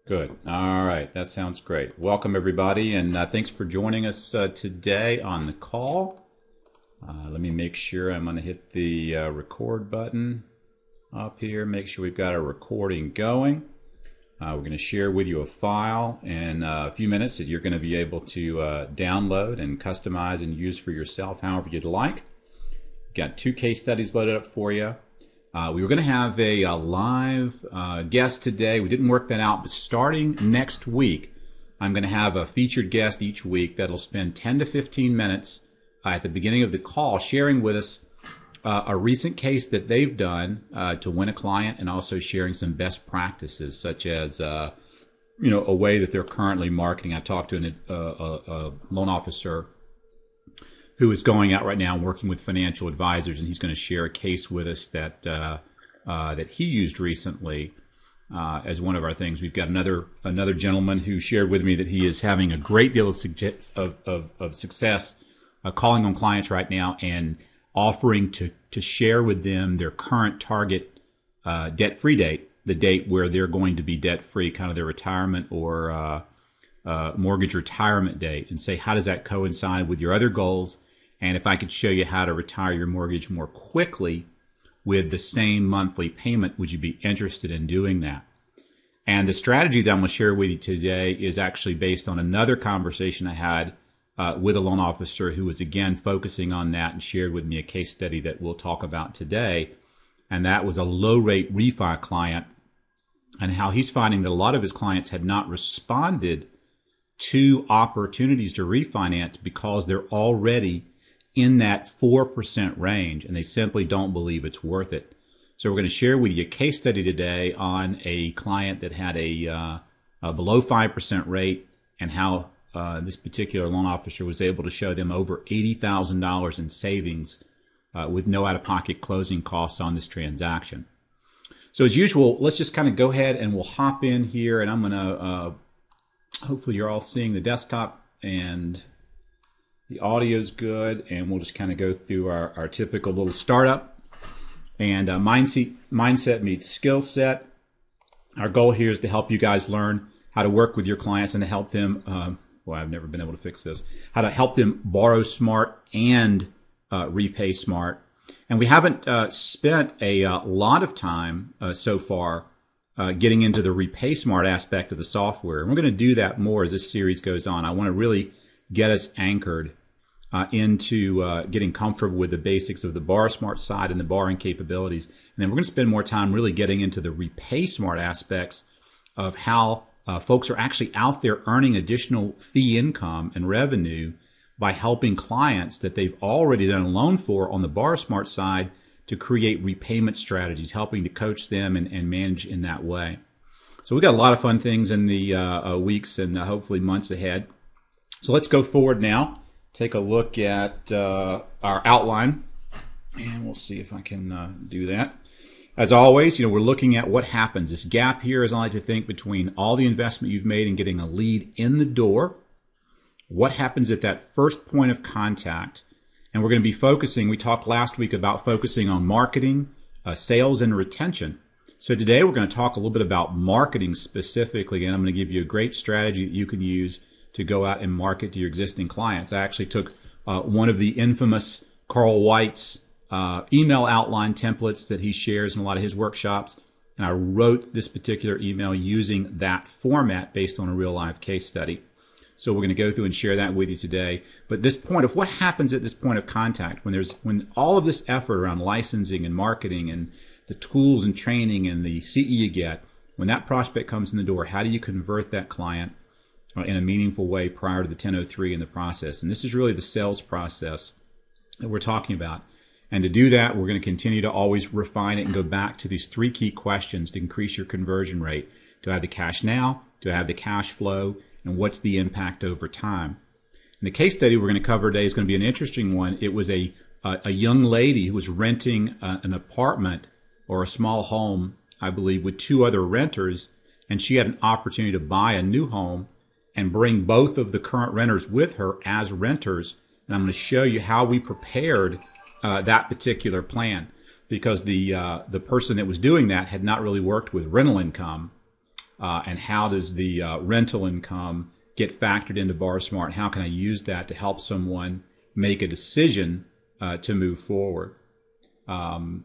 Good. All right. That sounds great. Welcome, everybody, and thanks for joining us today on the call. Let me make sure I'm going to hit the record button up here. Make sure we've got our recording going. We're going to share with you a file in a few minutes that you're going to be able to download and customize and use for yourself however you'd like. Got 2 case studies loaded up for you. We were going to have a live guest today. We didn't work that out, but starting next week, I'm going to have a featured guest each week that'll spend 10 to 15 minutes at the beginning of the call sharing with us a recent case that they've done to win a client, and also sharing some best practices, such as a way that they're currently marketing. I talked to a loan officer who is going out right now and working with financial advisors, and he's going to share a case with us that that he used recently as one of our things. We've got another gentleman who shared with me that he is having a great deal of success calling on clients right now and offering to share with them their current target debt-free date, the date where they're going to be debt-free, kind of their retirement or mortgage retirement date, and say, how does that coincide with your other goals? And if I could show you how to retire your mortgage more quickly with the same monthly payment, would you be interested in doing that? And the strategy that I'm going to share with you today is actually based on another conversation I had with a loan officer who was again focusing on that, and shared with me a case study that we'll talk about today. And that was a low rate refi client, and how he's finding that a lot of his clients had not responded to opportunities to refinance because they're already in that 4% range, and they simply don't believe it's worth it. So we're going to share with you a case study today on a client that had a below 5% rate, and how this particular loan officer was able to show them over $80,000 in savings with no out-of-pocket closing costs on this transaction. So as usual, let's just kind of go ahead and we'll hop in here, and I'm going to hopefully you're all seeing the desktop and the audio's good, and we'll just kind of go through our typical little startup. And mindset meets skill set. Our goal here is to help you guys learn how to work with your clients and to help them, well, I've never been able to fix this, how to help them borrow smart and repay smart. And we haven't spent a lot of time so far getting into the repay smart aspect of the software. And we're going to do that more as this series goes on. I want to really get us anchored into getting comfortable with the basics of the borrow smart side and the borrowing capabilities. And then we're going to spend more time really getting into the repay smart aspects of how folks are actually out there earning additional fee income and revenue by helping clients that they've already done a loan for on the borrow smart side to create repayment strategies, helping to coach them and manage in that way. So we've got a lot of fun things in the weeks and hopefully months ahead. So let's go forward now, take a look at our outline, and we'll see if I can do that. As always, we're looking at what happens. This gap here is, I like to think, between all the investment you've made in getting a lead in the door. What happens at that first point of contact? And we're going to be focusing, we talked last week about focusing on marketing, sales, and retention. So today we're going to talk a little bit about marketing specifically, and I'm going to give you a great strategy that you can use to go out and market to your existing clients. I actually took one of the infamous Carl White's email outline templates that he shares in a lot of his workshops, and I wrote this particular email using that format based on a real live case study. So we're going to go through and share that with you today. But this point of what happens at this point of contact, when all of this effort around licensing and marketing and the tools and training and the CE you get, when that prospect comes in the door, how do you convert that client in a meaningful way prior to the 1003 in the process? And this is really the sales process that we're talking about. And to do that, we're going to continue to always refine it and go back to these 3 key questions to increase your conversion rate. Do I have the cash now? Do I have the cash flow? And what's the impact over time? And the case study we're going to cover today is going to be an interesting one. It was a young lady who was renting an apartment or a small home, I believe, with 2 other renters, and she had an opportunity to buy a new home and bring both of the current renters with her as renters. And I'm going to show you how we prepared that particular plan, because the person that was doing that had not really worked with rental income and how does the rental income get factored into BarSmart? How can I use that to help someone make a decision to move forward? All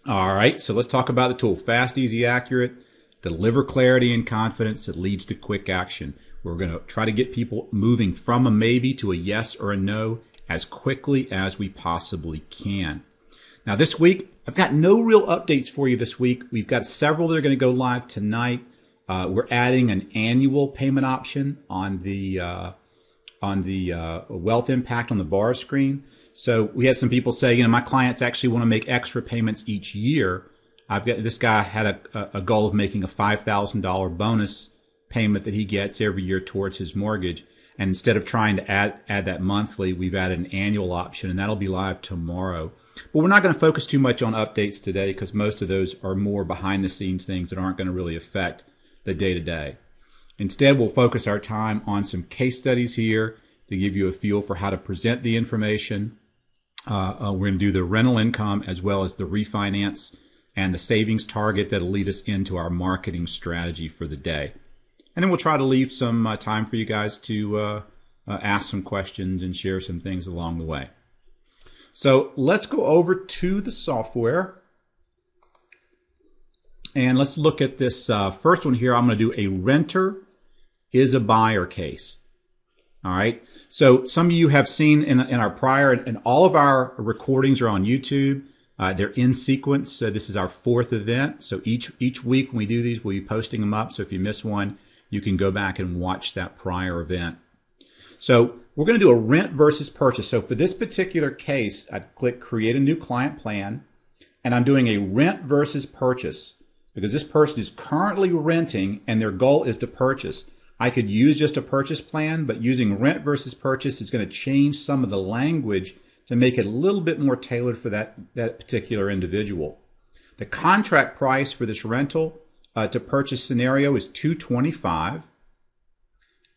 right, so let's talk about the tool. Fast, easy, accurate. Deliver clarity and confidence that leads to quick action. We're going to try to get people moving from a maybe to a yes or a no as quickly as we possibly can. Now this week, I've got no real updates for you this week. We've got several that are going to go live tonight. We're adding an annual payment option on the wealth impact on the bar screen. So we had some people say, my clients actually want to make extra payments each year. This guy had a goal of making a $5,000 bonus payment that he gets every year towards his mortgage. And instead of trying to add that monthly, we've added an annual option, and that'll be live tomorrow. But we're not going to focus too much on updates today because most of those are more behind the scenes things that aren't going to really affect the day-to-day. Instead, we'll focus our time on some case studies here to give you a feel for how to present the information. We're going to do the rental income as well as the refinance and the savings target that'll lead us into our marketing strategy for the day. And then we'll try to leave some time for you guys to ask some questions and share some things along the way. So let's go over to the software. And let's look at this first one here. I'm going to do a renter is a buyer case. All right. So some of you have seen in our prior, and all of our recordings are on YouTube. They're in sequence. So this is our 4th event. So each week when we do these, we'll be posting them up. So if you miss one, you can go back and watch that prior event. So we're going to do a rent versus purchase. So for this particular case, I click Create a New Client Plan, and I'm doing a rent versus purchase because this person is currently renting and their goal is to purchase. I could use just a purchase plan, but using rent versus purchase is going to change some of the language to make it a little bit more tailored for that particular individual. The contract price for this rental to purchase scenario is $225.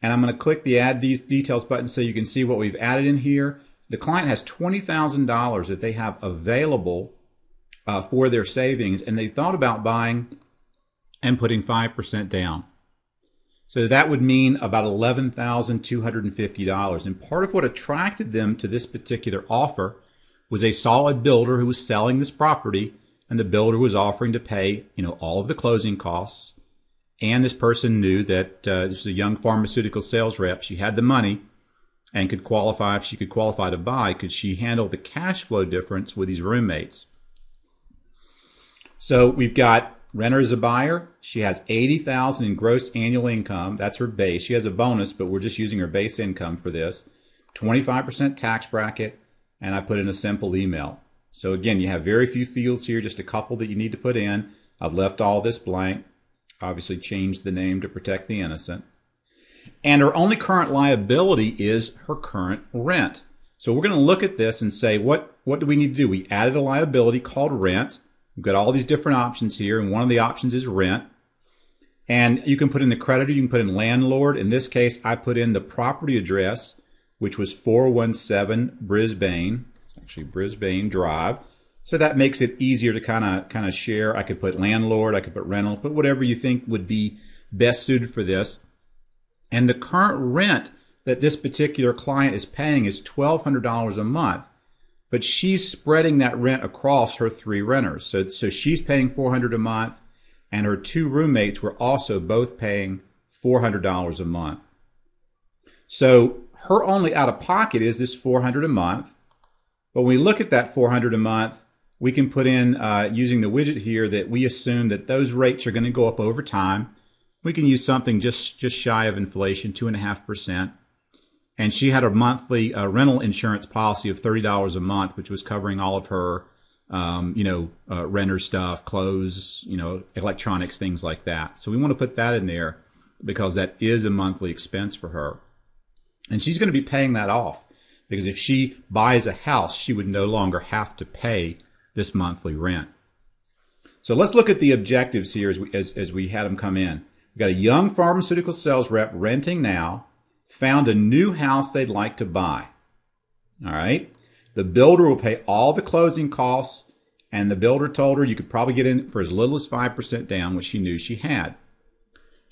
And I'm going to click the Add These Details button so you can see what we've added in here. The client has $20,000 that they have available for their savings, and they thought about buying and putting 5% down. So that would mean about $11,250. And part of what attracted them to this particular offer was a solid builder who was selling this property, and the builder was offering to pay, all of the closing costs. And this person knew that this was a young pharmaceutical sales rep. She had the money and could qualify. If she could qualify to buy, could she handle the cash flow difference with these roommates? So we've got renter as a buyer. She has $80,000 in gross annual income. That's her base. She has a bonus, but we're just using her base income for this. 25% tax bracket, and I put in a simple email. So again, you have very few fields here, just a couple that you need to put in. I've left all this blank. Obviously changed the name to protect the innocent. And her only current liability is her current rent. So we're going to look at this and say, what do we need to do? We added a liability called rent. We've got all these different options here, and one of the options is rent. And you can put in the creditor, you can put in landlord. In this case, I put in the property address, which was 417 Brisbane, actually Brisbane Drive. So that makes it easier to kind of share. I could put landlord, I could put rental, put whatever you think would be best suited for this. And the current rent that this particular client is paying is $1,200 a month. But she's spreading that rent across her 3 renters. So she's paying $400 a month, and her 2 roommates were also both paying $400 a month. So her only out-of-pocket is this $400 a month. But when we look at that $400 a month, we can put in, using the widget here, that we assume that those rates are going to go up over time. We can use something just shy of inflation, 2.5%. And she had a monthly rental insurance policy of $30 a month, which was covering all of her, renter stuff, clothes, electronics, things like that. So we want to put that in there because that is a monthly expense for her. And she's going to be paying that off because if she buys a house, she would no longer have to pay this monthly rent. So let's look at the objectives here as we had them come in. We've got a young pharmaceutical sales rep renting now, found a new house they'd like to buy. All right. The builder will pay all the closing costs, and the builder told her you could probably get in for as little as 5% down, which she knew she had.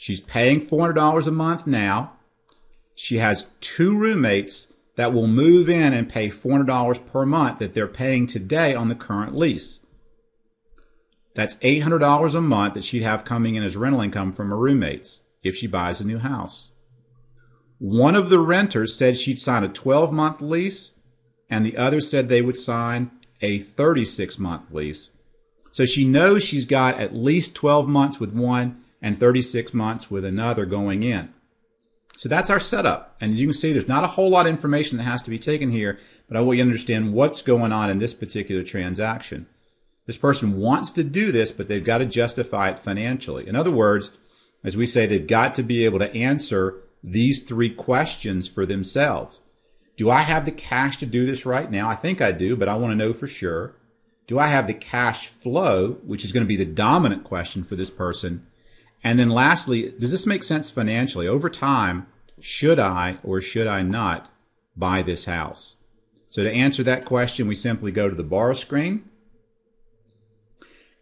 She's paying $400 a month now. She has 2 roommates that will move in and pay $400 per month that they're paying today on the current lease. That's $800 a month that she'd have coming in as rental income from her roommates if she buys a new house. One of the renters said she'd sign a 12-month lease, and the other said they would sign a 36-month lease. So she knows she's got at least 12 months with one and 36 months with another going in. So that's our setup. And as you can see, there's not a whole lot of information that has to be taken here, but I want you to understand what's going on in this particular transaction. This person wants to do this, but they've got to justify it financially. In other words, as we say, they've got to be able to answer these 3 questions for themselves. Do I have the cash to do this right now? I think I do, but I want to know for sure. Do I have the cash flow, which is going to be the dominant question for this person? And then lastly, does this make sense financially? Over time, should I or should I not buy this house? So to answer that question, we simply go to the borrow screen.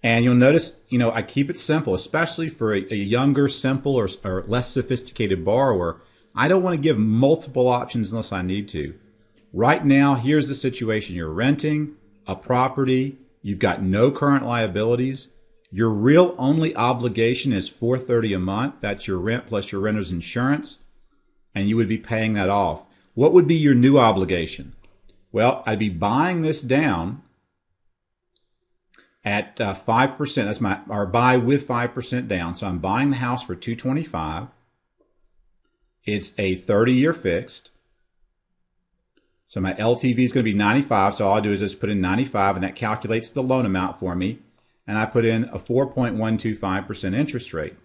And you'll notice, I keep it simple, especially for a younger, simple, or less sophisticated borrower. I don't want to give multiple options unless I need to. Right now, here's the situation. You're renting a property. You've got no current liabilities. Your real only obligation is $430 a month. That's your rent plus your renter's insurance. And you would be paying that off. What would be your new obligation? Well, I'd be buying this down at 5%. That's our buy with 5% down. So I'm buying the house for $225. It's a 30-year fixed. So my LTV is going to be 95. So all I do is just put in 95, and that calculates the loan amount for me. And I put in a 4.125% interest rate.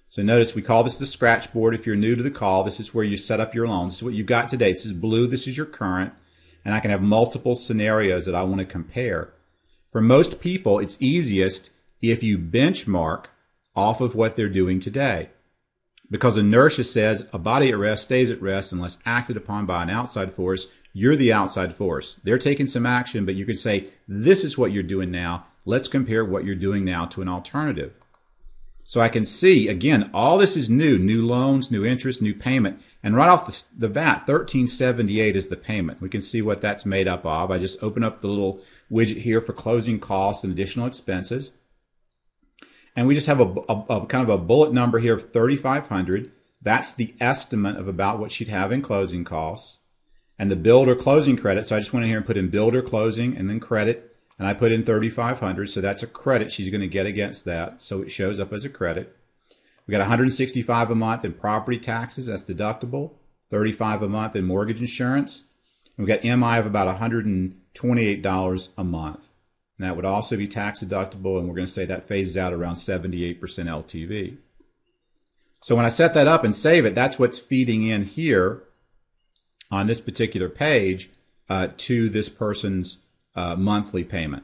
So notice we call this the scratch board. If you're new to the call, this is where you set up your loans. This is what you've got today. This is blue. This is your current. And I can have multiple scenarios that I want to compare. For most people, it's easiest if you benchmark off of what they're doing today. Because inertia says a body at rest stays at rest unless acted upon by an outside force. You're the outside force. They're taking some action, but you could say, this is what you're doing now. Let's compare what you're doing now to an alternative. So I can see, again, all this is new loans, new interest, new payment. And right off the bat, $1,378 is the payment. We can see what that's made up of. I just open up the little widget here for closing costs and additional expenses. And we just have a kind of a bullet number here of $3,500. That's the estimate of about what she'd have in closing costs. And the build or closing credit, so I just went in here and put in build or closing and then credit. And I put in $3,500, so that's a credit she's going to get against that. So it shows up as a credit. We got $165 a month in property taxes, that's deductible. $35 a month in mortgage insurance. And we got MI of about $128 a month. And that would also be tax deductible, and we're going to say that phases out around 78% LTV. So when I set that up and save it, that's what's feeding in here on this particular page to this person's monthly payment.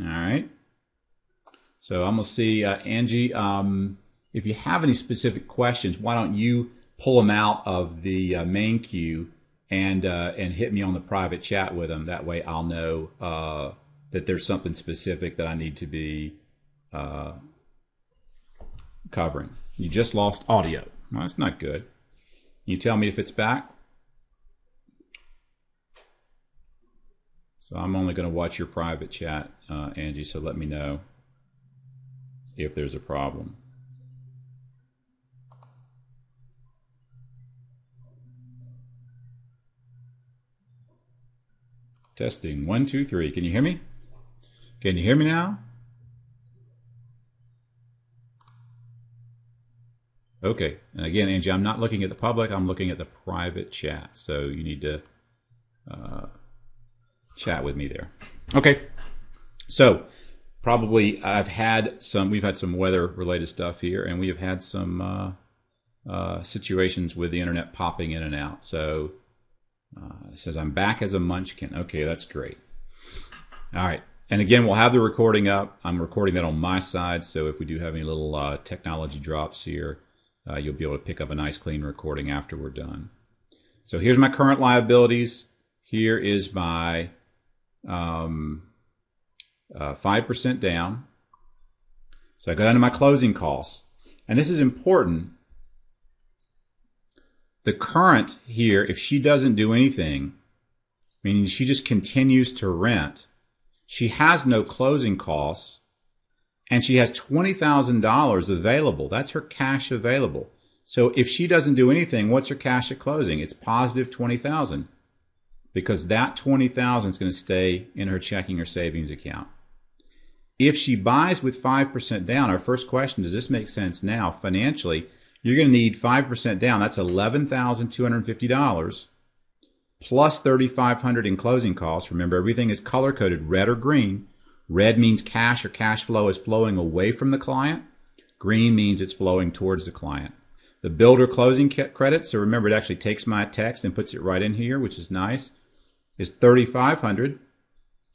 All right. So I'm going to see, Angie, if you have any specific questions, why don't you pull them out of the main queue and hit me on the private chat with them. That way I'll know that there's something specific that I need to be covering. You just lost audio. Well, that's not good. Can you tell me if it's back? So I'm only going to watch your private chat, Angie, so let me know if there's a problem. Testing, 1, 2, 3. Can you hear me? Can you hear me now? Okay, and again, Angie, I'm not looking at the public, I'm looking at the private chat. So you need to chat with me there. Okay, so probably we've had some weather related stuff here, and we have had some situations with the internet popping in and out. So it says I'm back as a munchkin. Okay, that's great. All right, and again, we'll have the recording up. I'm recording that on my side, so if we do have any little technology drops here, you'll be able to pick up a nice clean recording after we're done. So here's my current liabilities. Here is my 5% down. So I go down to my closing costs. And this is important. The current here, if she doesn't do anything, meaning she just continues to rent, she has no closing costs, and she has $20,000 available. That's her cash available. So if she doesn't do anything, what's her cash at closing? It's positive $20,000, because that $20,000 is going to stay in her checking or savings account. If she buys with 5% down, our first question, does this make sense now? Financially, you're going to need 5% down. That's $11,250 plus $3,500 in closing costs. Remember, everything is color-coded, red or green. Red means cash or cash flow is flowing away from the client. Green means it's flowing towards the client. The builder closing credit, so remember it actually takes my text and puts it right in here, which is nice, is $3,500.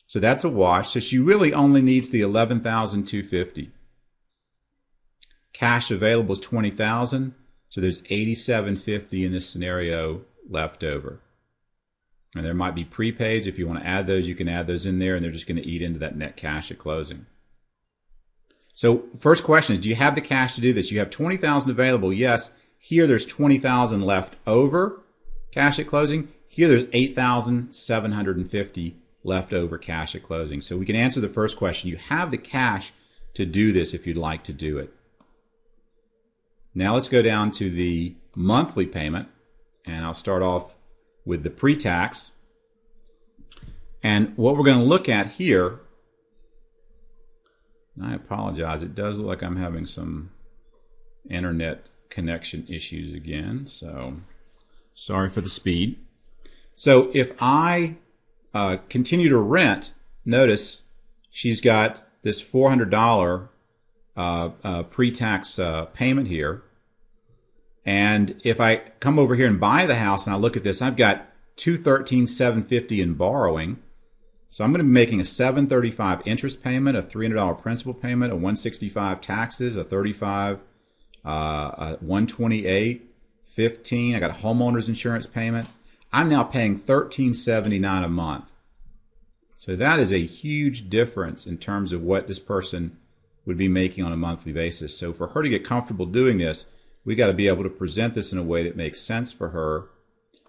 So that's a wash. So she really only needs the $11,250. Cash available is $20,000. So there's $87.50 in this scenario left over. And there might be prepaids. If you want to add those, you can add those in there, and they're just going to eat into that net cash at closing. So first question is, do you have the cash to do this? You have $20,000 available. Yes. Here there's $20,000 left over cash at closing. Here there's $8,750 left over cash at closing. So we can answer the first question. You have the cash to do this if you'd like to do it. Now let's go down to the monthly payment, and I'll start off with the pre-tax. And what we're going to look at here, and I apologize, it does look like I'm having some internet connection issues again, so sorry for the speed. So if I continue to rent, notice she's got this $400 pre-tax payment here. And if I come over here and buy the house and I look at this, I've got $213,750 in borrowing. So I'm going to be making a $735 interest payment, a $300 principal payment, a $165 taxes, a $35, a $128, $15. I got a homeowner's insurance payment. I'm now paying $1,379 a month. So that is a huge difference in terms of what this person would be making on a monthly basis. So for her to get comfortable doing this, we got to be able to present this in a way that makes sense for her.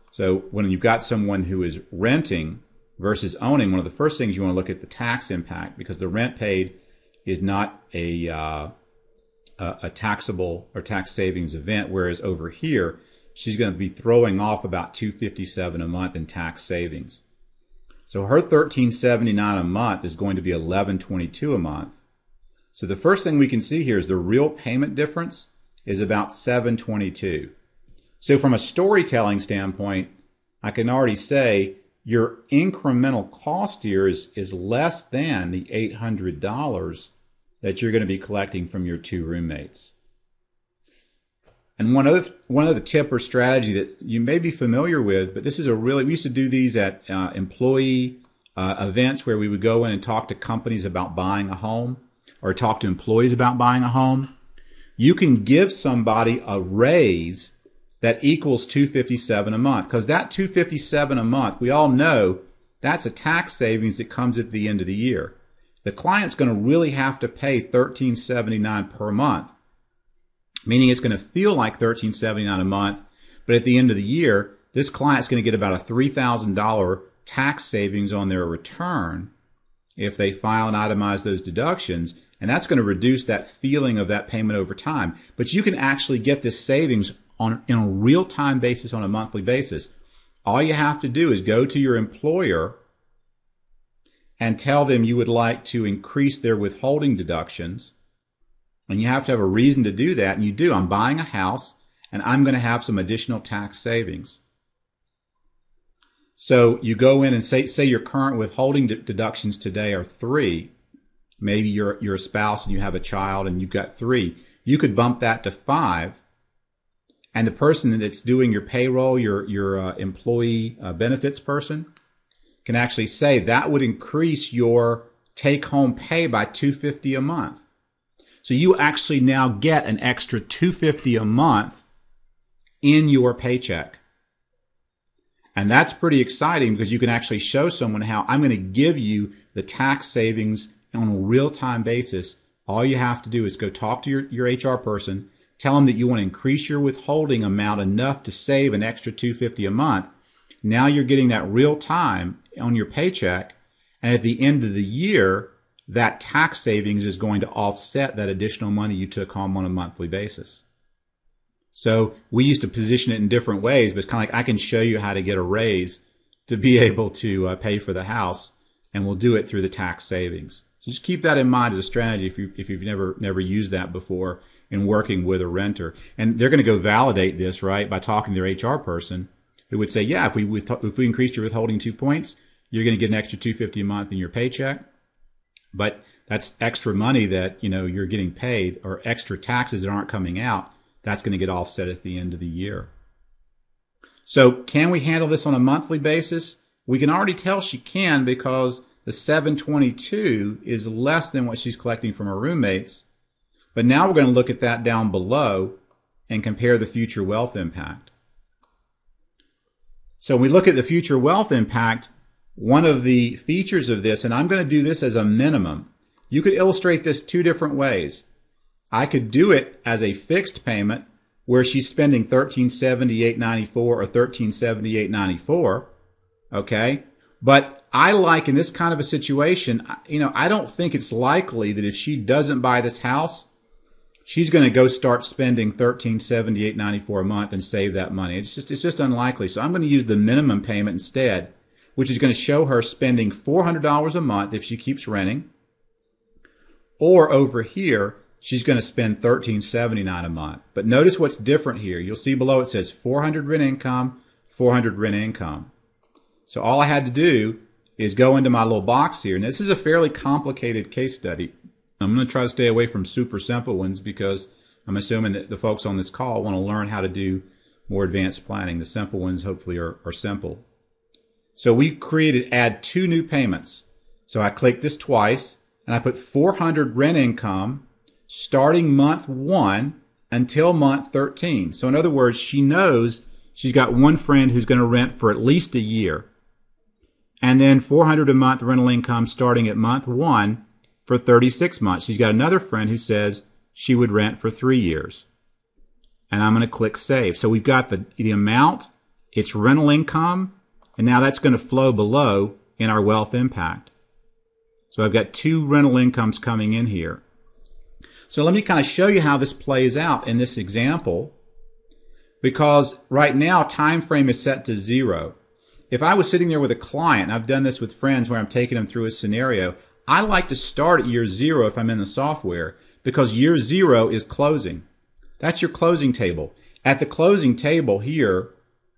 So when you've got someone who is renting versus owning, one of the first things you want to look at the tax impact, because the rent paid is not a taxable or tax savings event, whereas over here she's going to be throwing off about $257 a month in tax savings. So her $1,379 a month is going to be $1,122 a month. So the first thing we can see here is the real payment difference is about $722. So from a storytelling standpoint, I can already say your incremental cost here is less than the $800 that you're going to be collecting from your two roommates. And one other tip or strategy that you may be familiar with, but this is we used to do these at employee events where we would go in and talk to companies about buying a home or talk to employees about buying a home. You can give somebody a raise that equals $257 a month, because that $257 a month, we all know that's a tax savings that comes at the end of the year. The client's going to really have to pay $1,379 per month, meaning it's going to feel like $1,379 a month, but at the end of the year, this client's going to get about a $3,000 tax savings on their return if they file and itemize those deductions. And that's going to reduce that feeling of that payment over time. But you can actually get this savings in a real-time basis on a monthly basis. All you have to do is go to your employer and tell them you would like to increase their withholding deductions. And you have to have a reason to do that. And you do. I'm buying a house, and I'm going to have some additional tax savings. So you go in and say your current withholding deductions today are 3. Maybe you're a spouse and you have a child and you've got 3. You could bump that to 5. And the person that's doing your payroll, your employee benefits person, can actually say that would increase your take-home pay by $250 a month. So you actually now get an extra $250 a month in your paycheck. And that's pretty exciting, because you can actually show someone how I'm going to give you the tax savings on a real-time basis All you have to do is go talk to your HR person, tell them that you want to increase your withholding amount enough to save an extra $250 a month. Now you're getting that real time on your paycheck, and at the end of the year, that tax savings is going to offset that additional money you took home on a monthly basis. So we used to position it in different ways, but it's kind of like I can show you how to get a raise to be able to pay for the house, and we'll do it through the tax savings. So just keep that in mind as a strategy if you've never used that before in working with a renter. And they're going to go validate this, right, by talking to their HR person, who would say, yeah, if we increased your withholding 2 points, you're going to get an extra $250 a month in your paycheck. But that's extra money that you're getting paid, or extra taxes that aren't coming out. That's going to get offset at the end of the year. So can we handle this on a monthly basis? We can already tell she can, because the $722 is less than what she's collecting from her roommates. But now we're going to look at that down below and compare the future wealth impact. So when we look at the future wealth impact, one of the features of this, and I'm going to do this as a minimum, you could illustrate this two different ways. I could do it as a fixed payment where she's spending $1,378.94 or $1,378.94, okay? But I like, in this kind of a situation, I don't think it's likely that if she doesn't buy this house, she's going to go start spending $1,378.94 a month and save that money. It's just unlikely. So I'm going to use the minimum payment instead, which is going to show her spending $400 a month if she keeps renting. Or over here, she's going to spend $1,379 a month. But notice what's different here. You'll see below it says 400 rent income, 400 rent income. So all I had to do is go into my little box here. And this is a fairly complicated case study. I'm going to try to stay away from super simple ones, because I'm assuming that the folks on this call want to learn how to do more advanced planning. The simple ones hopefully are simple. So we add two new payments. So I click this twice, and I put 400 rent income starting month 1 until month 13. So in other words, she knows she's got one friend who's going to rent for at least a year. And then 400 a month rental income starting at month 1 for 36 months. She's got another friend who says she would rent for 3 years. And I'm going to click Save. So we've got the amount, it's rental income, and now that's going to flow below in our wealth impact. So I've got two rental incomes coming in here. So let me kind of show you how this plays out in this example, because right now time frame is set to 0. If I was sitting there with a client, and I've done this with friends where I'm taking them through a scenario, I like to start at year 0 if I'm in the software, because year 0 is closing. That's your closing table. At the closing table here,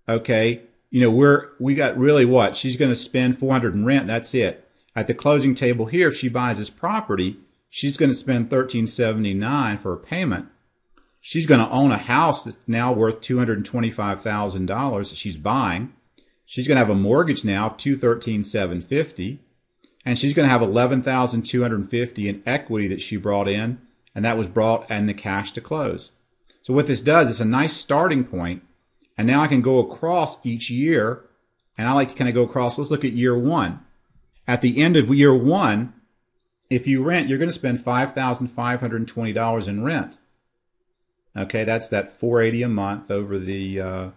okay, we got really what? She's going to spend 400 in rent. That's it. At the closing table here, if she buys this property, she's going to spend $1,379 for a payment. She's going to own a house that's now worth $225,000 that she's buying. She's going to have a mortgage now of $213,750, and she's going to have $11,250 in equity that she brought in, and that was brought in the cash to close. So what this does, it's a nice starting point, and now I can go across each year, and I like to kind of go across. Let's look at year 1. At the end of year 1, if you rent, you're going to spend $5,520 in rent. Okay, that's that $480 a month over the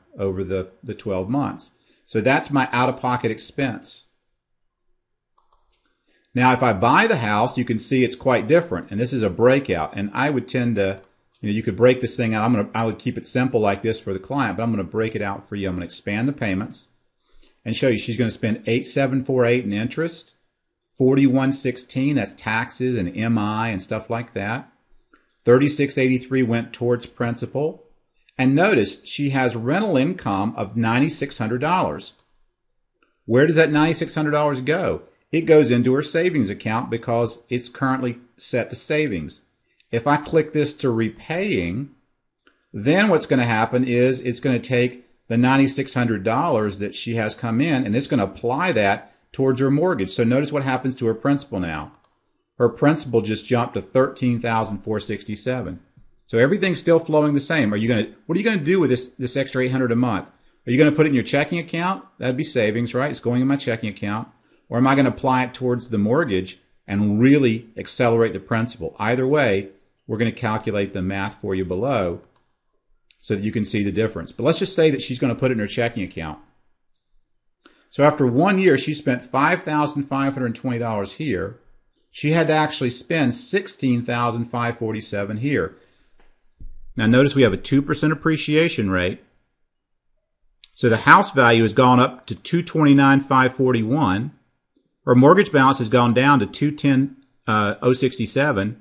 12 months. So that's my out-of-pocket expense. Now, if I buy the house, you can see it's quite different, and this is a breakout. And I would tend to, you could break this thing out. I would keep it simple like this for the client, but I'm going to break it out for you. I'm going to expand the payments and show you she's going to spend $8,748 in interest, $4,116, that's taxes and MI and stuff like that. $3,683 went towards principal. And notice she has rental income of $9,600. Where does that $9,600 go? It goes into her savings account because it's currently set to savings. If I click this to repaying, then what's going to happen is it's going to take the $9,600 that she has come in, and it's going to apply that towards her mortgage. So notice what happens to her principal now. Her principal just jumped to $13,467. So everything's still flowing the same. What are you going to do with this extra $800 a month? Are you going to put it in your checking account? That'd be savings, right? It's going in my checking account. Or am I going to apply it towards the mortgage and really accelerate the principal. Either way, we're going to calculate the math for you below so that you can see the difference. But let's just say that she's going to put it in her checking account. So after 1 year, she spent $5,520 here. She had to actually spend $16,547 here. Now notice we have a 2% appreciation rate. So the house value has gone up to $229,541. Her mortgage balance has gone down to $210,067.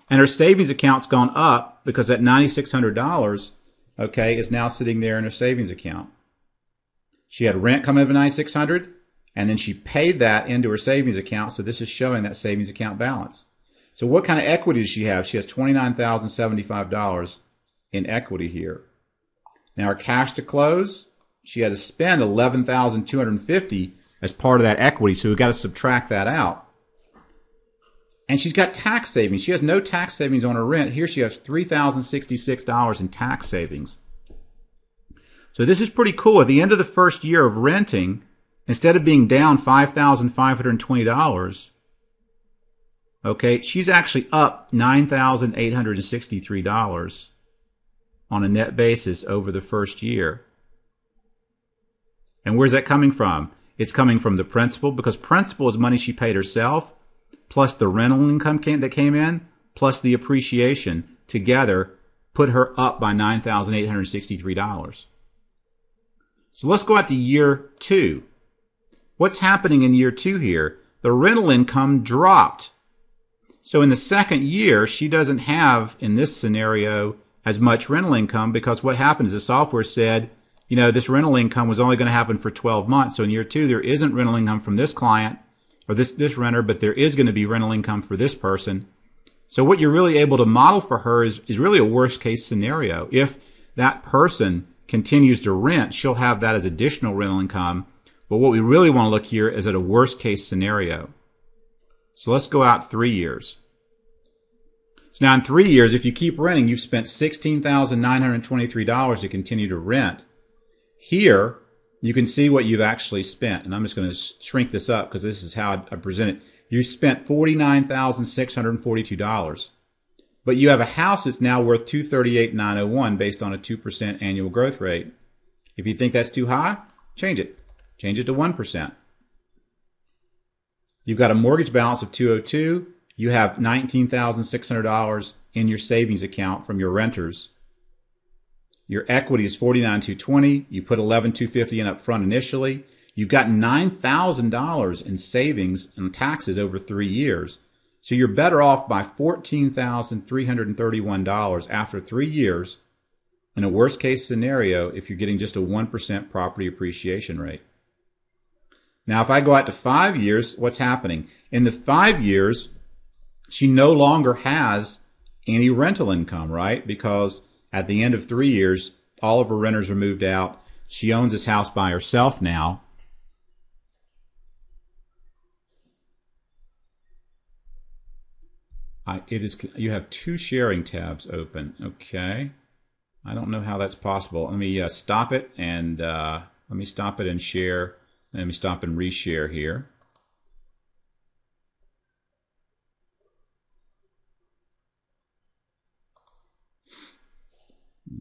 And her savings account's gone up because that $9,600, okay, is now sitting there in her savings account. She had rent come over $9,600, and then she paid that into her savings account, so this is showing that savings account balance. So what kind of equity does she have? She has $29,075 in equity here. Now her cash to close, she had to spend $11,250 as part of that equity, so we've got to subtract that out. And she's got tax savings. She has no tax savings on her rent. Here she has $3,066 in tax savings. So this is pretty cool. At the end of the first year of renting, instead of being down $5,520, okay, she's actually up $9,863 on a net basis over the first year. And where's that coming from? It's coming from the principal, because principal is money she paid herself, plus the rental income that came in, plus the appreciation together put her up by $9,863. So let's go out to year 2. What's happening in year 2 here? The rental income dropped. So in the second year, she doesn't have, in this scenario, as much rental income, because what happened is the software said, you know, this rental income was only going to happen for 12 months. So in year 2, there isn't rental income from this client or this renter, but there is going to be rental income for this person. So what you're really able to model for her is really a worst case scenario. If that person continues to rent, she'll have that as additional rental income. But what we really want to look here is at a worst case scenario. So let's go out 3 years. So now in 3 years, if you keep renting, you've spent $16,923 to continue to rent. Here, you can see what you've actually spent. And I'm just going to shrink this up because this is how I present it. You spent $49,642. But you have a house that's now worth $238,901 based on a 2% annual growth rate. If you think that's too high, change it. Change it to 1%. You've got a mortgage balance of $202. You have $19,600 in your savings account from your renters. Your equity is $49,220. You put $11,250 in up front initially. You've got $9,000 in savings and taxes over 3 years. So you're better off by $14,331 after 3 years in a worst case scenario if you're getting just a 1% property appreciation rate. Now, if I go out to 5 years, what's happening? In the 5 years, she no longer has any rental income, right? Because at the end of 3 years, all of her renters are moved out. She owns this house by herself now. You have 2 sharing tabs open. Okay. I don't know how that's possible. Let me stop it and share. Let me stop and reshare here.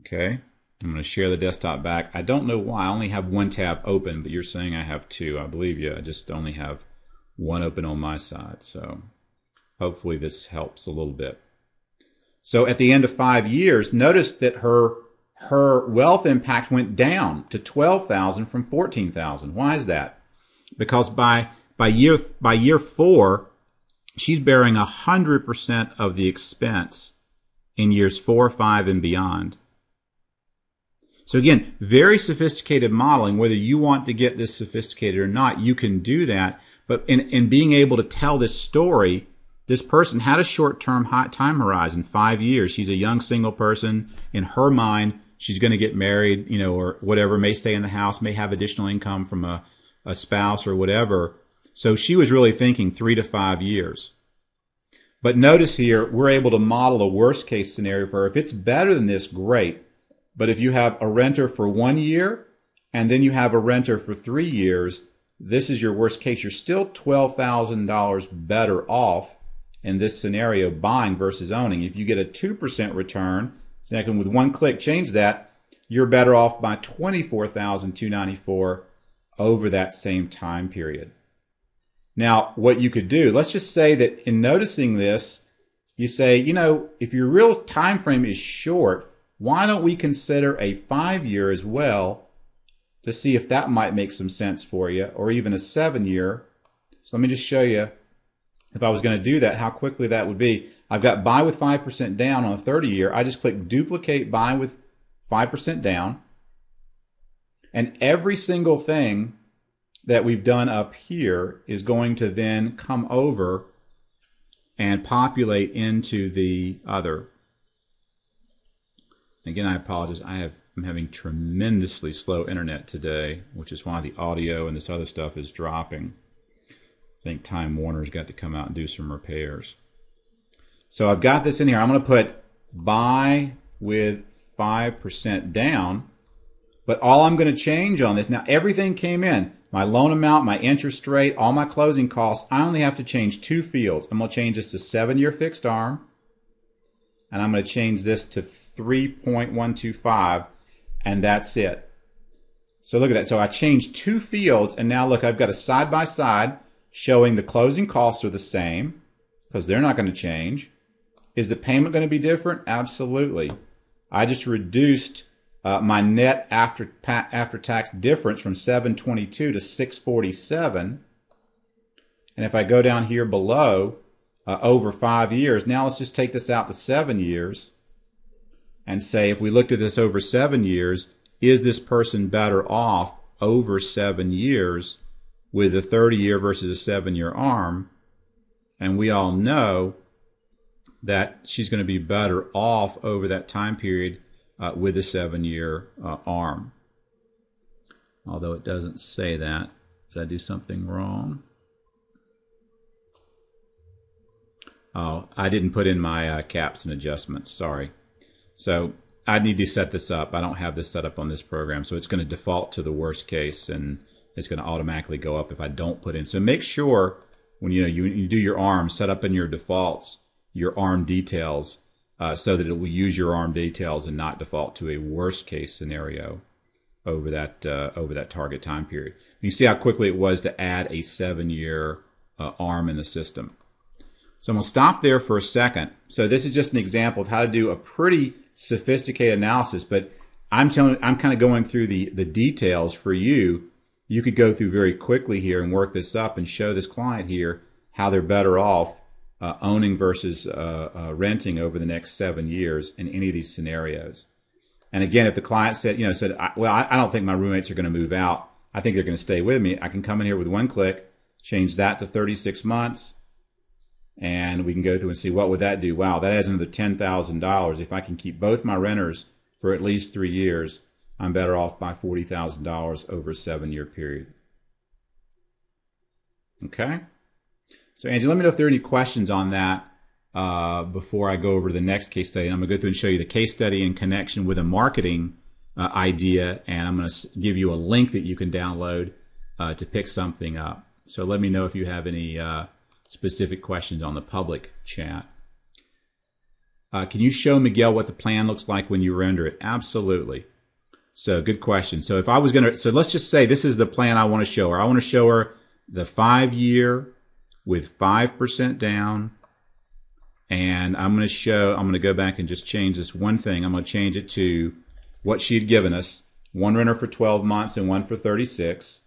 Okay. I'm going to share the desktop back. I don't know why. I only have 1 tab open, but you're saying I have 2. I believe you. I just only have 1 open on my side. So hopefully this helps a little bit. So at the end of 5 years, notice that her wealth impact went down to $12,000 from $14,000. Why is that? Because by year 4, she's bearing 100% of the expense in years 4, 5, and beyond. So again, very sophisticated modeling. Whether you want to get this sophisticated or not, you can do that. But in being able to tell this story, this person had a short-term time horizon, 5 years. She's a young single person. In her mind, she's going to get married, you know, or whatever, may stay in the house, may have additional income from a spouse or whatever. So she was really thinking 3 to 5 years. But notice here, we're able to model a worst-case scenario for her. If it's better than this, great. But if you have a renter for 1 year and then you have a renter for 3 years, this is your worst case. You're still $12,000 better off in this scenario, buying versus owning. If you get a 2% return, so I can with one click change that, you're better off by $24,294 over that same time period. Now, what you could do, let's just say that in noticing this, you say, you know, if your real time frame is short, why don't we consider a 5-year as well to see if that might make some sense for you, or even a 7-year. So let me just show you, if I was going to do that, how quickly that would be. I've got buy with 5% down on a 30-year. I just click duplicate buy with 5% down. And every single thing that we've done up here is going to then come over and populate into the other. Again, I apologize. I'm having tremendously slow internet today, which is why the audio and this other stuff is dropping. I think Time Warner's got to come out and do some repairs. So I've got this in here. I'm going to put buy with 5% down, but all I'm going to change on this, now everything came in. My loan amount, my interest rate, all my closing costs, I only have to change 2 fields. I'm going to change this to 7-year fixed arm, and I'm going to change this to 3.125, and that's it. So look at that. So I changed 2 fields, and now look, I've got a side-by-side showing the closing costs are the same because they're not going to change. Is the payment going to be different? Absolutely. I just reduced my net after-tax difference from 722 to 647. And if I go down here below, over 5 years, now let's just take this out to 7 years and say if we looked at this over 7 years, is this person better off over 7 years with a 30-year versus a 7-year arm? And we all know that she's going to be better off over that time period with a 7-year arm. Although it doesn't say that. Did I do something wrong? Oh, I didn't put in my caps and adjustments. Sorry. So I need to set this up. I don't have this set up on this program. So it's going to default to the worst case, and it's going to automatically go up if I don't put in. So make sure when you do your arm, set up in your defaults your arm details so that it will use your arm details and not default to a worst case scenario over that target time period. You see how quickly it was to add a 7-year arm in the system. So I'm going to stop there for a second. So this is just an example of how to do a pretty sophisticated analysis, but I'm kind of going through the details for you. You could go through very quickly here and work this up and show this client here how they're better off owning versus renting over the next 7 years in any of these scenarios. And again, if the client said, well, I don't think my roommates are going to move out. I think they're going to stay with me. I can come in here with one click, change that to 36 months, and we can go through and see what would that do. Wow, that adds another $10,000. If I can keep both my renters for at least 3 years, I'm better off by $40,000 over a 7-year period. Okay? So Angie, let me know if there are any questions on that before I go over to the next case study. And I'm going to go through and show you the case study in connection with a marketing idea, and I'm going to give you a link that you can download to pick something up. So let me know if you have any specific questions on the public chat. Can you show Miguel what the plan looks like when you render it? Absolutely. So good question. So if I was going to, so let's just say this is the plan I want to show her. I want to show her the 5-year with 5% down, and I'm going to go back and just change this one thing. I'm going to change it to what she had given us, one renter for 12 months and one for 36.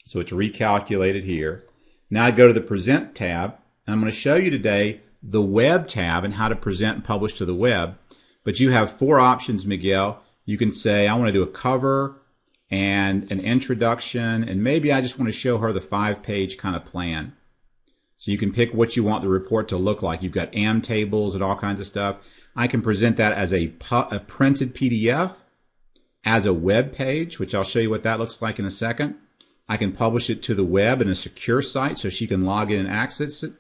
So it's recalculated here. Now I go to the Present tab, and I'm going to show you today the Web tab and how to present and publish to the web. But you have 4 options, Miguel. You can say, I want to do a cover and an introduction, and maybe I just want to show her the 5-page kind of plan. So you can pick what you want the report to look like. You've got AM tables and all kinds of stuff. I can present that as a printed PDF, as a web page, which I'll show you what that looks like in a second. I can publish it to the web in a secure site so she can log in and access it,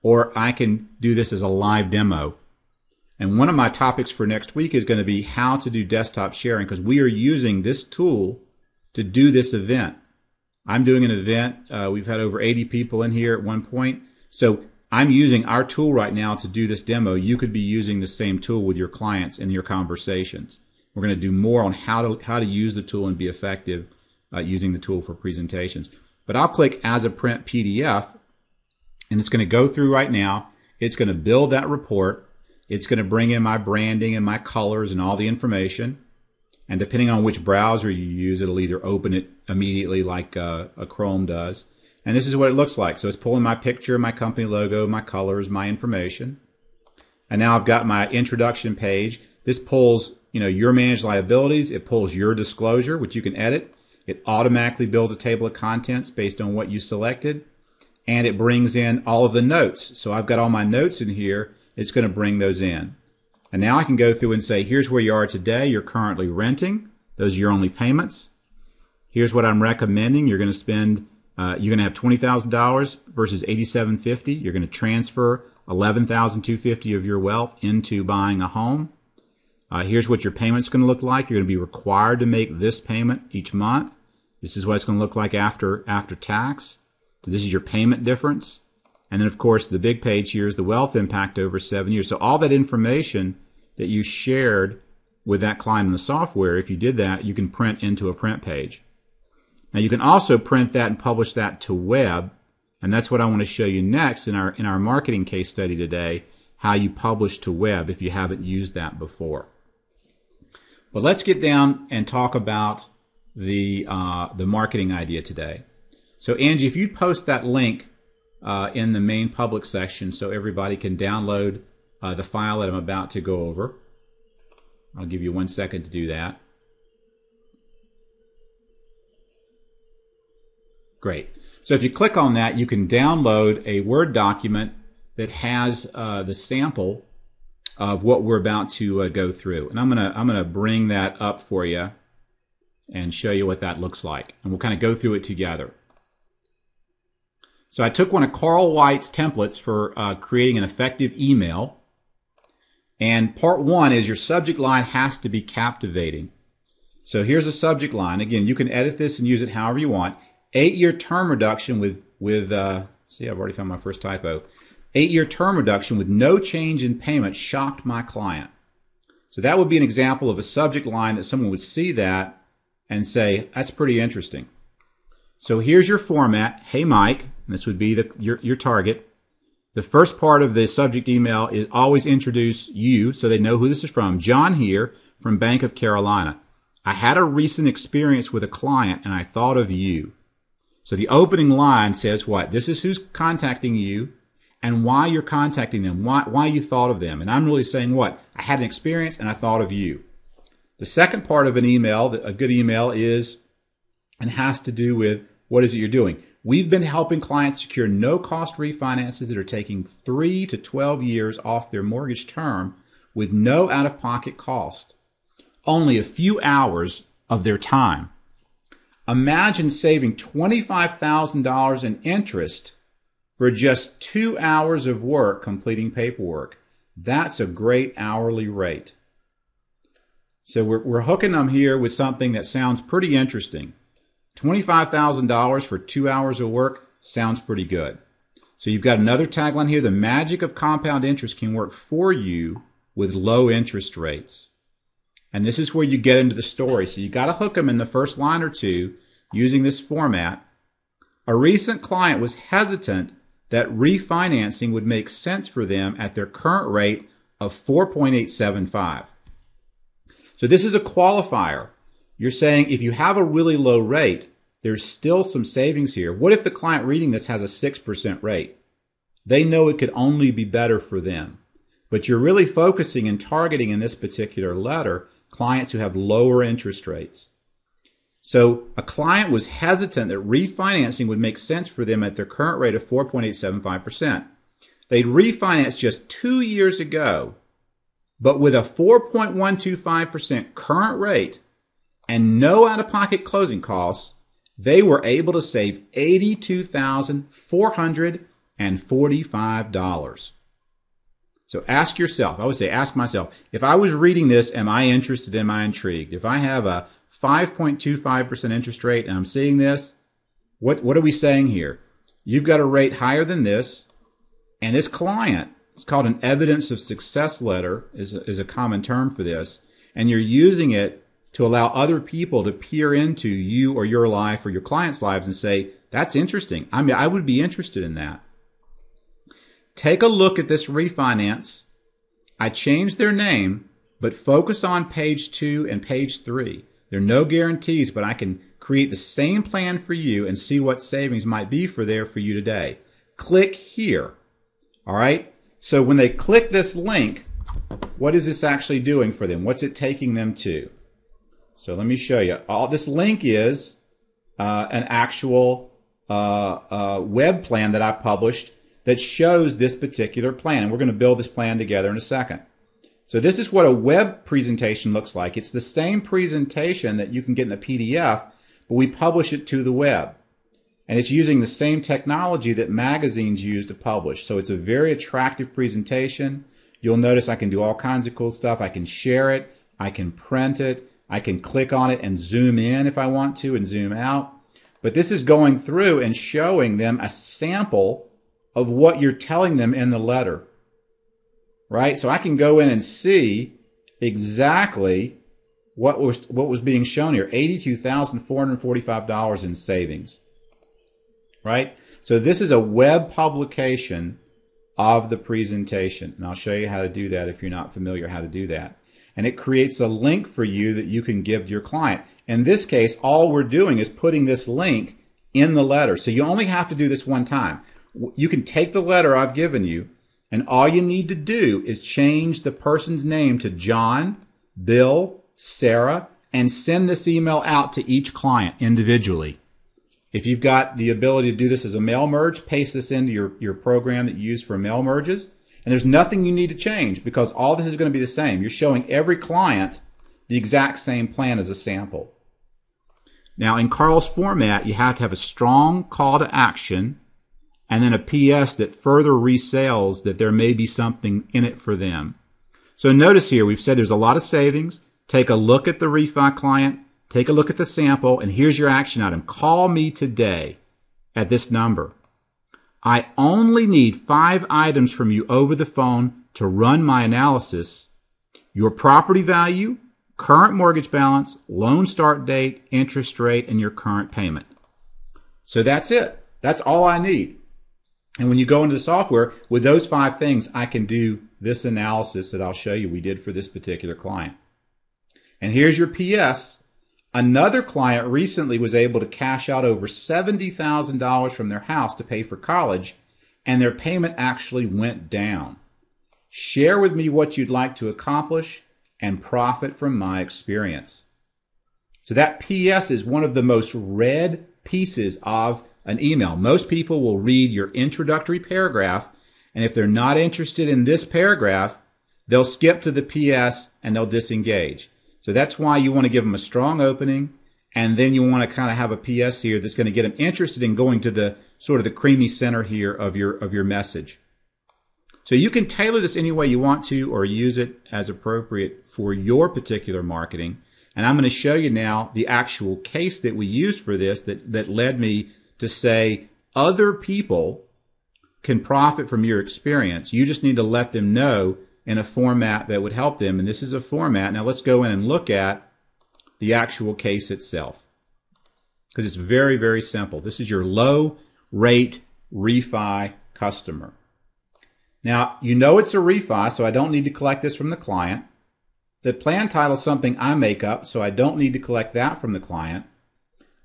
or I can do this as a live demo. And one of my topics for next week is going to be how to do desktop sharing, because we are using this tool to do this event. I'm doing an event. We've had over 80 people in here at one point. So I'm using our tool right now to do this demo. You could be using the same tool with your clients in your conversations. We're going to do more on how to use the tool and be effective using the tool for presentations. But I'll click as a print PDF, and it's going to go through right now. It's going to build that report. It's going to bring in my branding and my colors and all the information. And depending on which browser you use, it'll either open it immediately like a Chrome does. And this is what it looks like. So it's pulling my picture, my company logo, my colors, my information. And now I've got my introduction page. This pulls, your managed liabilities. It pulls your disclosure, which you can edit. It automatically builds a table of contents based on what you selected. And it brings in all of the notes. So I've got all my notes in here. It's going to bring those in. And now I can go through and say, here's where you are today. You're currently renting. Those are your only payments. Here's what I'm recommending. You're going to spend, you're going to have $20,000 versus $8,750. You're going to transfer $11,250 of your wealth into buying a home. Here's what your payment's going to look like. You're going to be required to make this payment each month. This is what it's going to look like after tax. So this is your payment difference. And then, of course, the big page here is the wealth impact over 7 years. So all that information that you shared with that client in the software, if you did that, you can print into a print page. Now, you can also print that and publish that to web. And that's what I want to show you next in our marketing case study today, how you publish to web if you haven't used that before. But let's get down and talk about the marketing idea today. So, Angie, if you post that link in the main public section so everybody can download the file that I'm about to go over. I'll give you 1 second to do that. Great. So if you click on that, you can download a Word document that has the sample of what we're about to go through. And I'm gonna bring that up for you and show you what that looks like. And we'll kind of go through it together. So I took one of Carl White's templates for creating an effective email. And part 1 is your subject line has to be captivating. So here's a subject line. Again, you can edit this and use it however you want. 8-year term reduction with see, I've already found my first typo. 8-year term reduction with no change in payment shocked my client. So that would be an example of a subject line that someone would see that and say, that's pretty interesting. So here's your format. Hey, Mike. And this would be your target. The first part of the subject email is always introduce you so they know who this is from. John here from Bank of Carolina. I had a recent experience with a client and I thought of you. So the opening line says what? This is who's contacting you and why you're contacting them, why you thought of them. And I'm really saying what? I had an experience and I thought of you. The second part of an email, a good email, is and has to do with what is it you're doing. We've been helping clients secure no-cost refinances that are taking 3 to 12 years off their mortgage term with no out-of-pocket cost. Only a few hours of their time. Imagine saving $25,000 in interest for just 2 hours of work completing paperwork. That's a great hourly rate. So we're hooking them here with something that sounds pretty interesting. $25,000 for 2 hours of work sounds pretty good. So you've got another tagline here. The magic of compound interest can work for you with low interest rates. And this is where you get into the story. So you got to hook them in the first line or two using this format. A recent client was hesitant that refinancing would make sense for them at their current rate of 4.875. So this is a qualifier. You're saying if you have a really low rate, there's still some savings here. What if the client reading this has a 6% rate? They know it could only be better for them. But you're really focusing and targeting in this particular letter clients who have lower interest rates. So a client was hesitant that refinancing would make sense for them at their current rate of 4.875%. They'd refinanced just 2 years ago, but with a 4.125% current rate and no out-of-pocket closing costs, they were able to save $82,445. So ask yourself, I would say ask myself, if I was reading this, am I interested, am I intrigued? If I have a 5.25% interest rate and I'm seeing this, what are we saying here? You've got a rate higher than this. And this client, it's called an evidence of success letter, is a common term for this. And you're using it to allow other people to peer into you or your life or your clients' lives and say, that's interesting. I mean, I would be interested in that. Take a look at this refinance. I changed their name, but focus on page 2 and page 3. There are no guarantees, but I can create the same plan for you and see what savings might be for you today. Click here. All right. So when they click this link, what is this actually doing for them? What's it taking them to? So let me show you. All this link is an actual web plan that I published that shows this particular plan. And we're going to build this plan together in a second. So this is what a web presentation looks like. It's the same presentation that you can get in a PDF, but we publish it to the web. And it's using the same technology that magazines use to publish. So it's a very attractive presentation. You'll notice I can do all kinds of cool stuff. I can share it. I can print it. I can click on it and zoom in if I want to and zoom out. But this is going through and showing them a sample of what you're telling them in the letter. Right? So I can go in and see exactly what was being shown here. $82,445 in savings. Right? So this is a web publication of the presentation. And I'll show you how to do that if you're not familiar how to do that. And it creates a link for you that you can give to your client. In this case, all we're doing is putting this link in the letter. So you only have to do this one time. You can take the letter I've given you, and all you need to do is change the person's name to John, Bill, Sarah, and send this email out to each client individually. If you've got the ability to do this as a mail merge, paste this into your program that you use for mail merges. And there's nothing you need to change because all this is going to be the same. You're showing every client the exact same plan as a sample. Now, in Carl's format, you have to have a strong call to action and then a PS that further resells that there may be something in it for them. So notice here, we've said there's a lot of savings. Take a look at the refi client. Take a look at the sample, and here's your action item. Call me today at this number. I only need 5 items from you over the phone to run my analysis. Your property value, current mortgage balance, loan start date, interest rate, and your current payment. So that's it. That's all I need. And when you go into the software, with those 5 things, I can do this analysis that I'll show you we did for this particular client. And here's your PS. Another client recently was able to cash out over $70,000 from their house to pay for college, and their payment actually went down. Share with me what you'd like to accomplish and profit from my experience. So that PS is one of the most read pieces of an email. Most people will read your introductory paragraph, and if they're not interested in this paragraph, they'll skip to the PS and they'll disengage. So that's why you want to give them a strong opening, and then you want to kind of have a PS here that's going to get them interested in going to the sort of the creamy center here of your message. So you can tailor this any way you want to or use it as appropriate for your particular marketing. And I'm going to show you now the actual case that we used for this that led me to say other people can profit from your experience. You just need to let them know in a format that would help them. And this is a format. Now let's go in and look at the actual case itself, because it's very, very simple. This is your low rate refi customer. Now, you know it's a refi, so I don't need to collect this from the client. The plan title is something I make up, so I don't need to collect that from the client.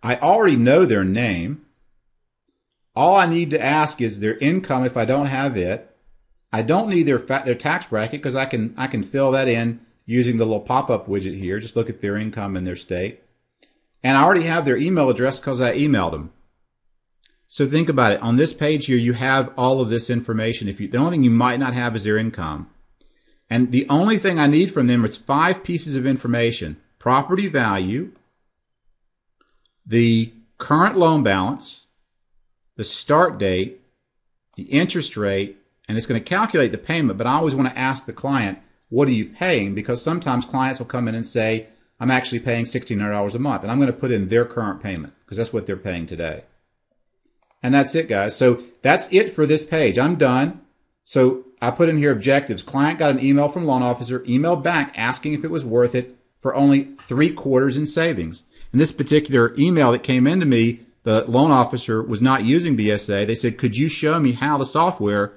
I already know their name. All I need to ask is their income if I don't have it. I don't need their tax bracket because I can fill that in using the little pop-up widget here. Just look at their income and their state. And I already have their email address because I emailed them. So think about it. On this page here, you have all of this information. The only thing you might not have is their income. And the only thing I need from them is 5 pieces of information. Property value, the current loan balance, the start date, the interest rate, and it's going to calculate the payment, but I always want to ask the client, what are you paying? Because sometimes clients will come in and say, I'm actually paying $1,600 a month, and I'm going to put in their current payment because that's what they're paying today. And that's it, guys. So that's it for this page. I'm done. So I put in here objectives. Client got an email from loan officer, emailed back asking if it was worth it for only 3/4 in savings. In this particular email that came into me, the loan officer was not using BSA. They said, could you show me how the software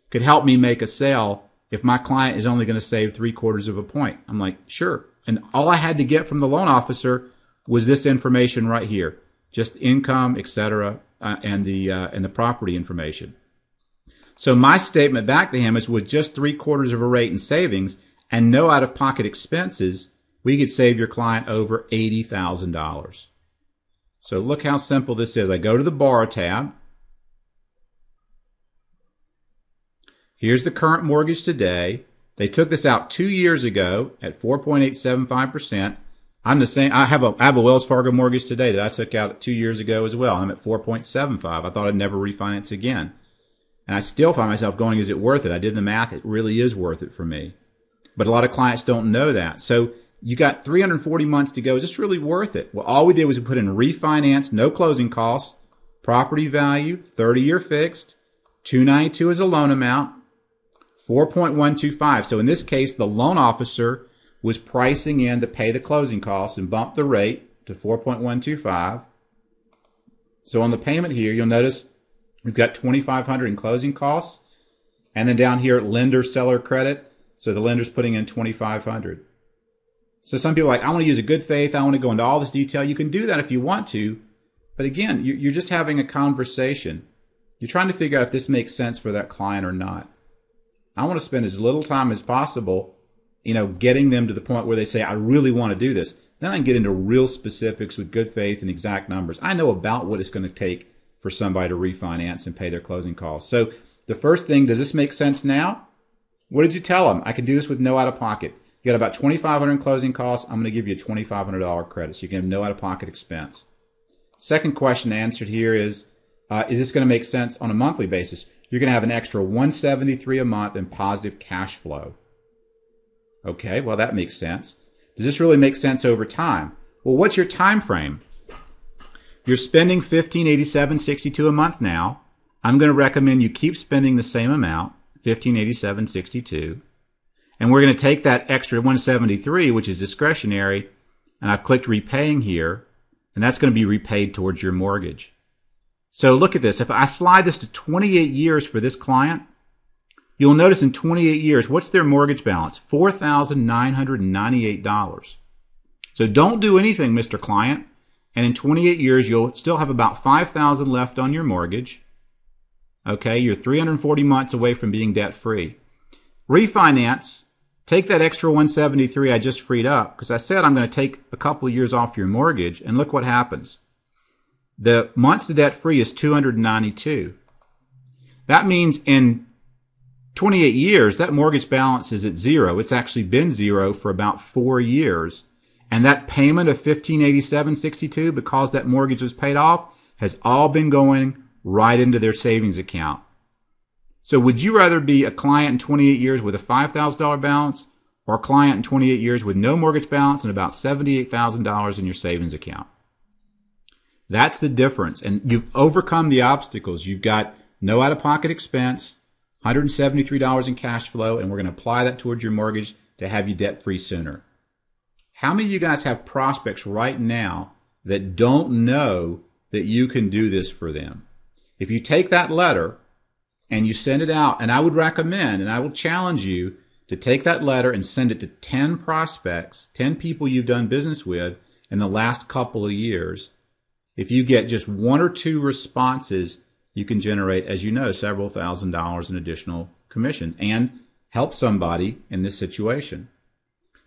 could help me make a sale if my client is only going to save 3/4 of a point? I'm like, sure. And all I had to get from the loan officer was this information right here, just income, etc., and the property information. So my statement back to him is, with just 3/4 of a rate in savings and no out-of-pocket expenses, we could save your client over $80,000. So look how simple this is. I go to the Borrow tab. Here's the current mortgage today. They took this out 2 years ago at 4.875%. I'm the same. I have a Wells Fargo mortgage today that I took out 2 years ago as well. I'm at 4.75. I thought I'd never refinance again. And I still find myself going, is it worth it? I did the math. It really is worth it for me. But a lot of clients don't know that. So you got 340 months to go. Is this really worth it? Well, all we did was we put in refinance, no closing costs, property value, 30-year fixed, $292 is a loan amount, 4.125. So in this case, the loan officer was pricing in to pay the closing costs and bumped the rate to 4.125. So on the payment here, you'll notice we've got $2,500 in closing costs, and then down here, lender seller credit. So the lender's putting in $2,500. So some people are like, I want to use a good faith. I want to go into all this detail. You can do that if you want to. But again, you're just having a conversation. You're trying to figure out if this makes sense for that client or not. I want to spend as little time as possible, getting them to the point where they say, I really want to do this. Then I can get into real specifics with good faith and exact numbers. I know about what it's going to take for somebody to refinance and pay their closing costs. So the first thing, does this make sense now? What did you tell them? I could do this with no out-of-pocket. You got about $2,500 in closing costs. I'm going to give you a $2,500 credit, so you can have no out-of-pocket expense. Second question answered here is this going to make sense on a monthly basis? You're going to have an extra $173 a month in positive cash flow. Okay, well, that makes sense. Does this really make sense over time? Well, what's your time frame? You're spending $1,587.62 a month now. I'm going to recommend you keep spending the same amount, $1,587.62. And we're going to take that extra $173, which is discretionary, and I've clicked repaying here, and that's going to be repaid towards your mortgage. So look at this. If I slide this to 28 years for this client, you'll notice in 28 years, what's their mortgage balance? $4,998. So don't do anything, Mr. Client, and in 28 years, you'll still have about $5,000 left on your mortgage. Okay, you're 340 months away from being debt-free. Refinance, take that extra $173 I just freed up, because I said I'm going to take a couple of years off your mortgage, and look what happens. The months to debt-free is 292. That means in 28 years, that mortgage balance is at zero. It's actually been zero for about 4 years. And that payment of $1,587.62, because that mortgage was paid off, has all been going right into their savings account. So would you rather be a client in 28 years with a $5,000 balance, or a client in 28 years with no mortgage balance and about $78,000 in your savings account? That's the difference. And you've overcome the obstacles. You've got no out-of-pocket expense, $173 in cash flow, and we're going to apply that towards your mortgage to have you debt-free sooner. How many of you guys have prospects right now that don't know that you can do this for them? If you take that letter and you send it out, and I would recommend, and I will challenge you to take that letter and send it to 10 prospects, 10 people you've done business with in the last couple of years. If you get just 1 or 2 responses, you can generate, as you know, several $1,000s in additional commissions and help somebody in this situation.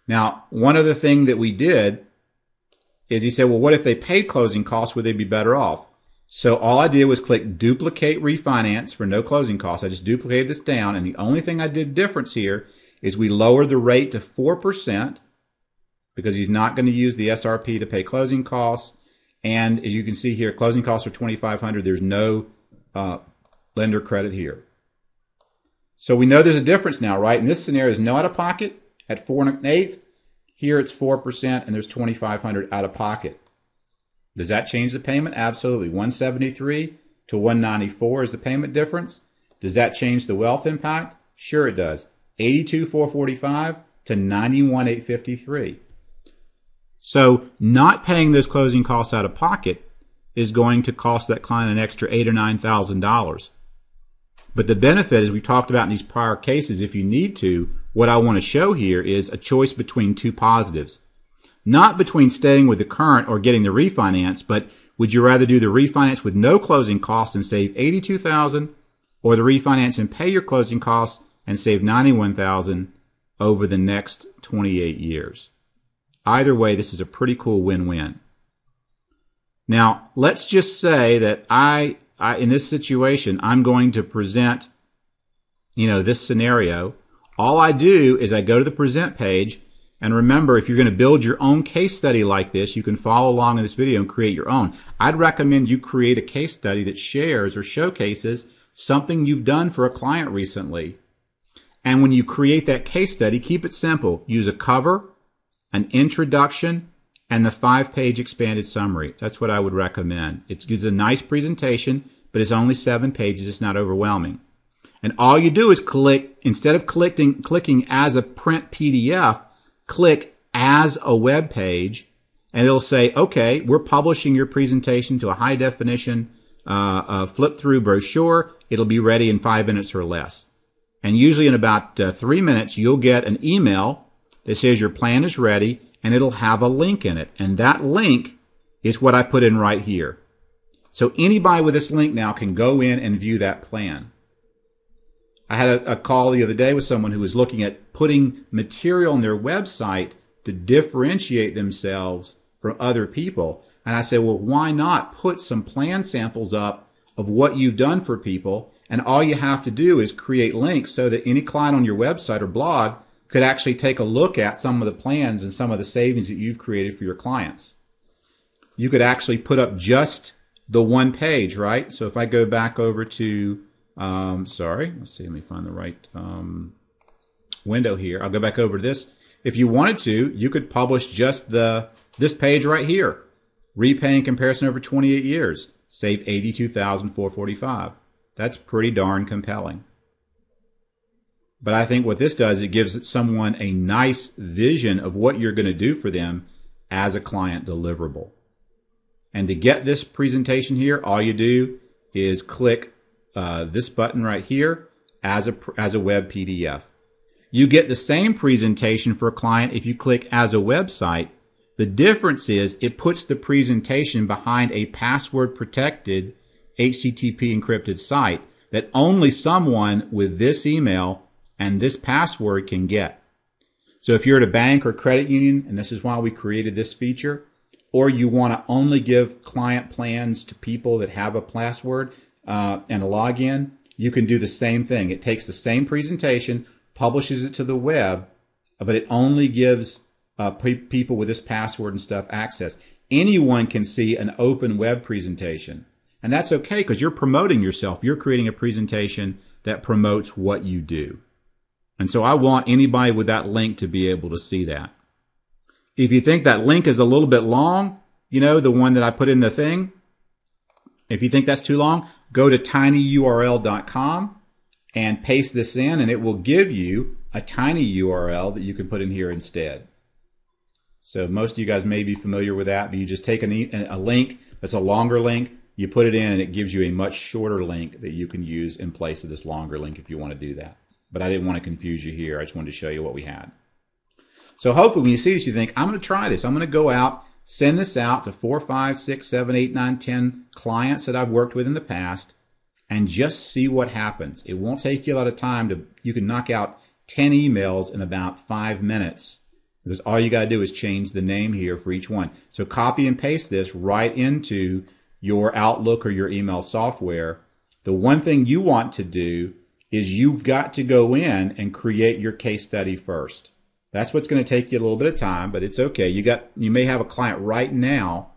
Now, one other thing that we did is he said, well, what if they paid closing costs? Would they be better off? So all I did was click duplicate refinance for no closing costs. I just duplicated this down, and the only thing I did difference here is we lowered the rate to 4% because he's not going to use the SRP to pay closing costs. And as you can see here, closing costs are $2,500. There's no lender credit here. So we know there's a difference now, right? In this scenario, there's no out-of-pocket at 4 1/8. Here it's 4%, and there's $2,500 out-of-pocket. Does that change the payment? Absolutely. $173 to $194 is the payment difference. Does that change the wealth impact? Sure it does. 82,445 to 91,853. So not paying those closing costs out of pocket is going to cost that client an extra $8,000 or $9,000. But the benefit, as we talked about in these prior cases, if you need to, what I want to show here is a choice between two positives. Not between staying with the current or getting the refinance, but would you rather do the refinance with no closing costs and save $82,000, or the refinance and pay your closing costs and save $91,000 over the next 28 years? Either way, this is a pretty cool win-win. Now, let's just say that I in this situation, I'm going to present, this scenario. All I do is I go to the present page, and remember, if you're going to build your own case study like this, you can follow along in this video and create your own. I'd recommend you create a case study that shares or showcases something you've done for a client recently. And when you create that case study, keep it simple. Use a cover, an introduction, and the 5-page expanded summary. That's what I would recommend. It gives a nice presentation, but it's only 7 pages. It's not overwhelming. And all you do is click, instead of clicking as a print PDF, click as a web page, and it'll say, okay, we're publishing your presentation to a high definition flip through brochure. It'll be ready in 5 minutes or less. And usually in about 3 minutes, you'll get an email that says your plan is ready, and it'll have a link in it. And that link is what I put in right here. So anybody with this link now can go in and view that plan. I had a call the other day with someone who was looking at putting material on their website to differentiate themselves from other people. And I said, well, why not put some plan samples up of what you've done for people? And all you have to do is create links so that any client on your website or blog could actually take a look at some of the plans and some of the savings that you've created for your clients. You could actually put up just the one page, right? So if I go back over to, let's see, let me find the right window here. I'll go back over to this. If you wanted to, you could publish just this page right here. Repaying comparison over 28 years. Save $82,445. That's pretty darn compelling. But I think what this does, it gives someone a nice vision of what you're going to do for them as a client deliverable. And to get this presentation here, all you do is click this button right here as a web PDF. You get the same presentation for a client if you click as a website. The difference is it puts the presentation behind a password protected HTTP encrypted site that only someone with this email and this password can get. So if you're at a bank or credit union, and this is why we created this feature, or you want to only give client plans to people that have a password and a login, you can do the same thing. It takes the same presentation, publishes it to the web, but it only gives people with this password and stuff access. Anyone can see an open web presentation. And that's okay because you're promoting yourself. You're creating a presentation that promotes what you do. And so I want anybody with that link to be able to see that. If you think that link is a little bit long, the one that I put in the thing, if you think that's too long, go to tinyurl.com and paste this in, and it will give you a tiny URL that you can put in here instead. So most of you guys may be familiar with that, but you just take a link that's a longer link, you put it in, and it gives you a much shorter link that you can use in place of this longer link if you want to do that. But I didn't want to confuse you here. I just wanted to show you what we had. So hopefully when you see this, you think, I'm going to try this. I'm going to go out, send this out to 4, 5, 6, 7, 8, 9, 10 clients that I've worked with in the past and just see what happens. It won't take you a lot of time. You can knock out 10 emails in about 5 minutes because all you got to do is change the name here for each one. So copy and paste this right into your Outlook or your email software. The one thing you want to do is you've got to go in and create your case study first. That's what's going to take you a little bit of time, but it's okay. You may have a client right now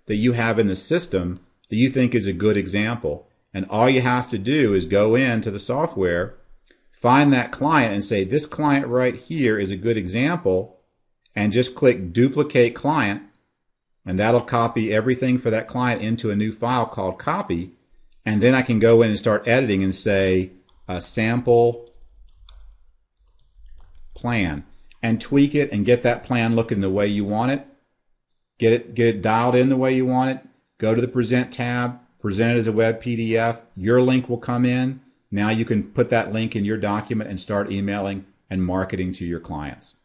that you have in the system that you think is a good example. And all you have to do is go into the software, find that client and say, this client right here is a good example, and just click duplicate client, and that'll copy everything for that client into a new file called copy. And then I can go in and start editing and say, a sample plan and tweak it and get that plan looking the way you want it. Get it dialed in the way you want it. Go to the Present tab, present it as a web PDF. Your link will come in. Now you can put that link in your document and start emailing and marketing to your clients.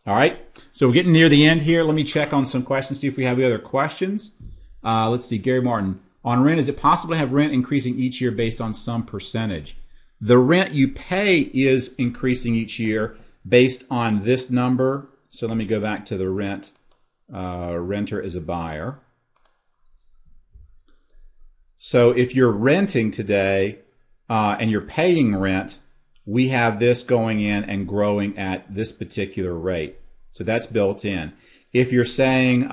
All right, so we're getting near the end here. Let me check on some questions, see if we have any other questions. Let's see, Gary Martin. On rent, is it possible to have rent increasing each year based on some percentage? The rent you pay is increasing each year based on this number. So let me go back to the rent. Renter is a buyer. So if you're renting today and you're paying rent, we have this going in and growing at this particular rate. So that's built in. If you're saying,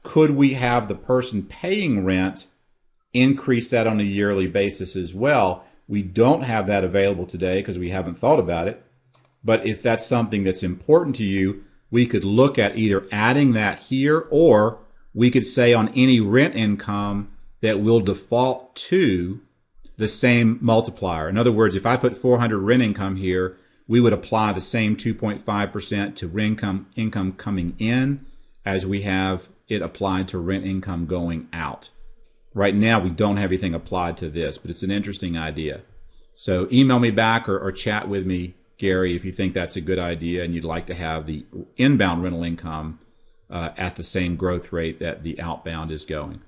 could we have the person paying rent increase that on a yearly basis as well? We don't have that available today because we haven't thought about it. But if that's something that's important to you, we could look at either adding that here, or we could say on any rent income that will default to the same multiplier. In other words, if I put 400 rent income here, we would apply the same 2.5% to rent income coming in as we have it applied to rent income going out. Right now, we don't have anything applied to this, but it's an interesting idea. So email me back or chat with me, Gary, if you think that's a good idea and you'd like to have the inbound rental income at the same growth rate that the outbound is going.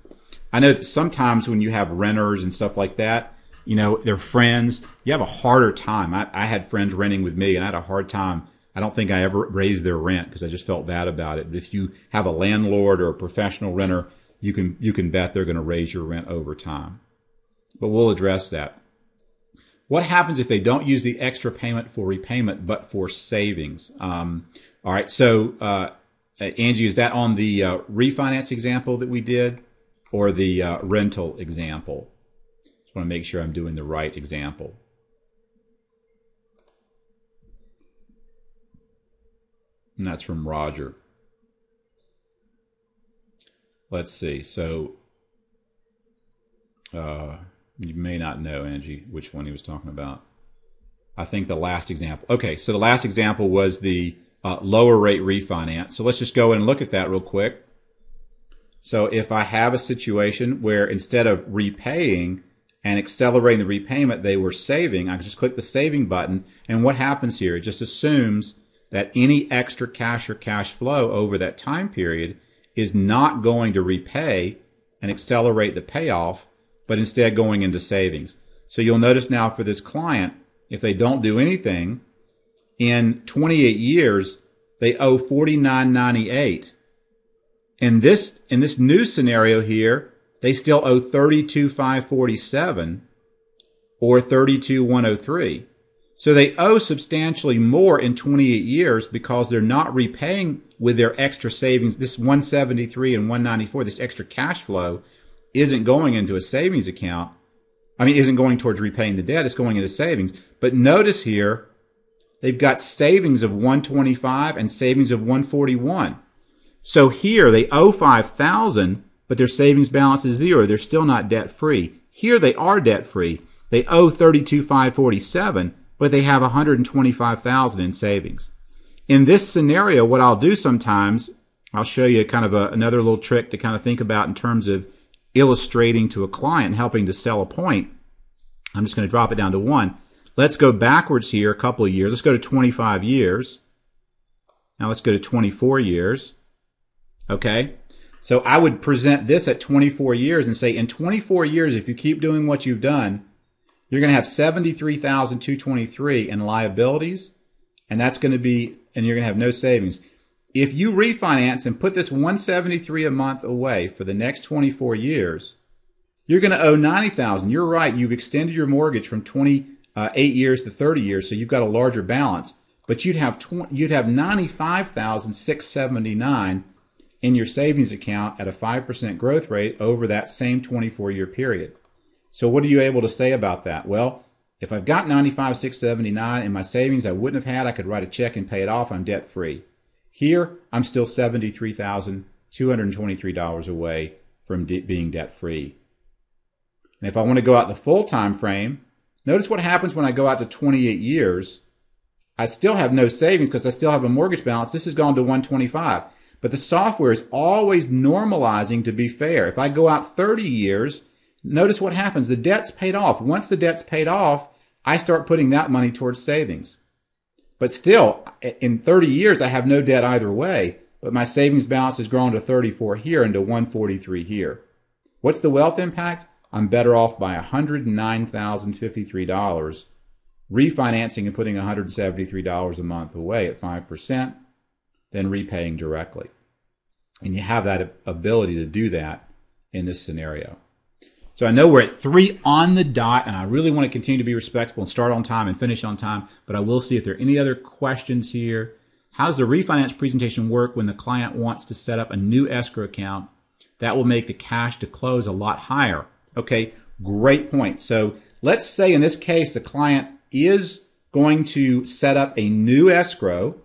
I know that sometimes when you have renters and stuff like that, you know, they're friends, you have a harder time. I had friends renting with me and I had a hard time. I don't think I ever raised their rent because I just felt bad about it. But if you have a landlord or a professional renter, you can bet they're going to raise your rent over time. But we'll address that. What happens if they don't use the extra payment for repayment but for savings? All right, so Angie, is that on the refinance example that we did or the rental example? Just want to make sure I'm doing the right example. And that's from Roger. Let's see. So you may not know, Angie, which one he was talking about. I think the last example. Okay, so the last example was the lower rate refinance. So let's just go in and look at that real quick. So if I have a situation where instead of repaying and accelerating the repayment, they were saving, I can just click the saving button. And what happens here? It just assumes that any extra cash or cash flow over that time period is not going to repay and accelerate the payoff, but instead going into savings. So you'll notice now for this client, if they don't do anything, in 28 years, they owe $49.98. In this new scenario here, they still owe $32,547 or $32,103. So they owe substantially more in 28 years because they're not repaying with their extra savings. This 173 and 194, this extra cash flow, isn't going into a savings account. I mean, isn't going towards repaying the debt. It's going into savings. But notice here, they've got savings of 125 and savings of 141. So here they owe $5,000, but their savings balance is zero. They're still not debt free. Here they are debt free. They owe $32,547, but they have $125,000 in savings. In this scenario, what I'll do sometimes, I'll show you kind of another little trick to kind of think about in terms of illustrating to a client, helping to sell a point. I'm just going to drop it down to 1. Let's go backwards here a couple of years. Let's go to 25 years. Now let's go to 24 years. Okay, so I would present this at 24 years and say, in 24 years, if you keep doing what you've done, you're going to have $73,223 in liabilities, and that's going to be, and you're going to have no savings. If you refinance and put this $173 a month away for the next 24 years, you're going to owe $90,000. You're right, you've extended your mortgage from 28 years to 30 years, so you've got a larger balance, but you'd have $95,679 in your savings account at a 5% growth rate over that same 24-year period. So what are you able to say about that? Well, if I've got $95,679 in my savings I wouldn't have had, I could write a check and pay it off. I'm debt free. Here, I'm still $73,223 away from being debt free. And if I want to go out the full time frame, Notice what happens when I go out to 28 years. I still have no savings because I still have a mortgage balance. This has gone to 125. But the software is always normalizing to be fair. If I go out 30 years, notice what happens. The debt's paid off. Once the debt's paid off, I start putting that money towards savings. But still, in 30 years, I have no debt either way. But my savings balance has grown to 34 here and to 143 here. What's the wealth impact? I'm better off by $109,053, refinancing and putting $173 a month away at 5%, than repaying directly. And you have that ability to do that in this scenario. So I know we're at 3 on the dot, and I really want to continue to be respectful and start on time and finish on time, but I will see if there are any other questions here. How does the refinance presentation work when the client wants to set up a new escrow account? That will make the cash to close a lot higher. Okay, great point. So let's say in this case the client is going to set up a new escrow,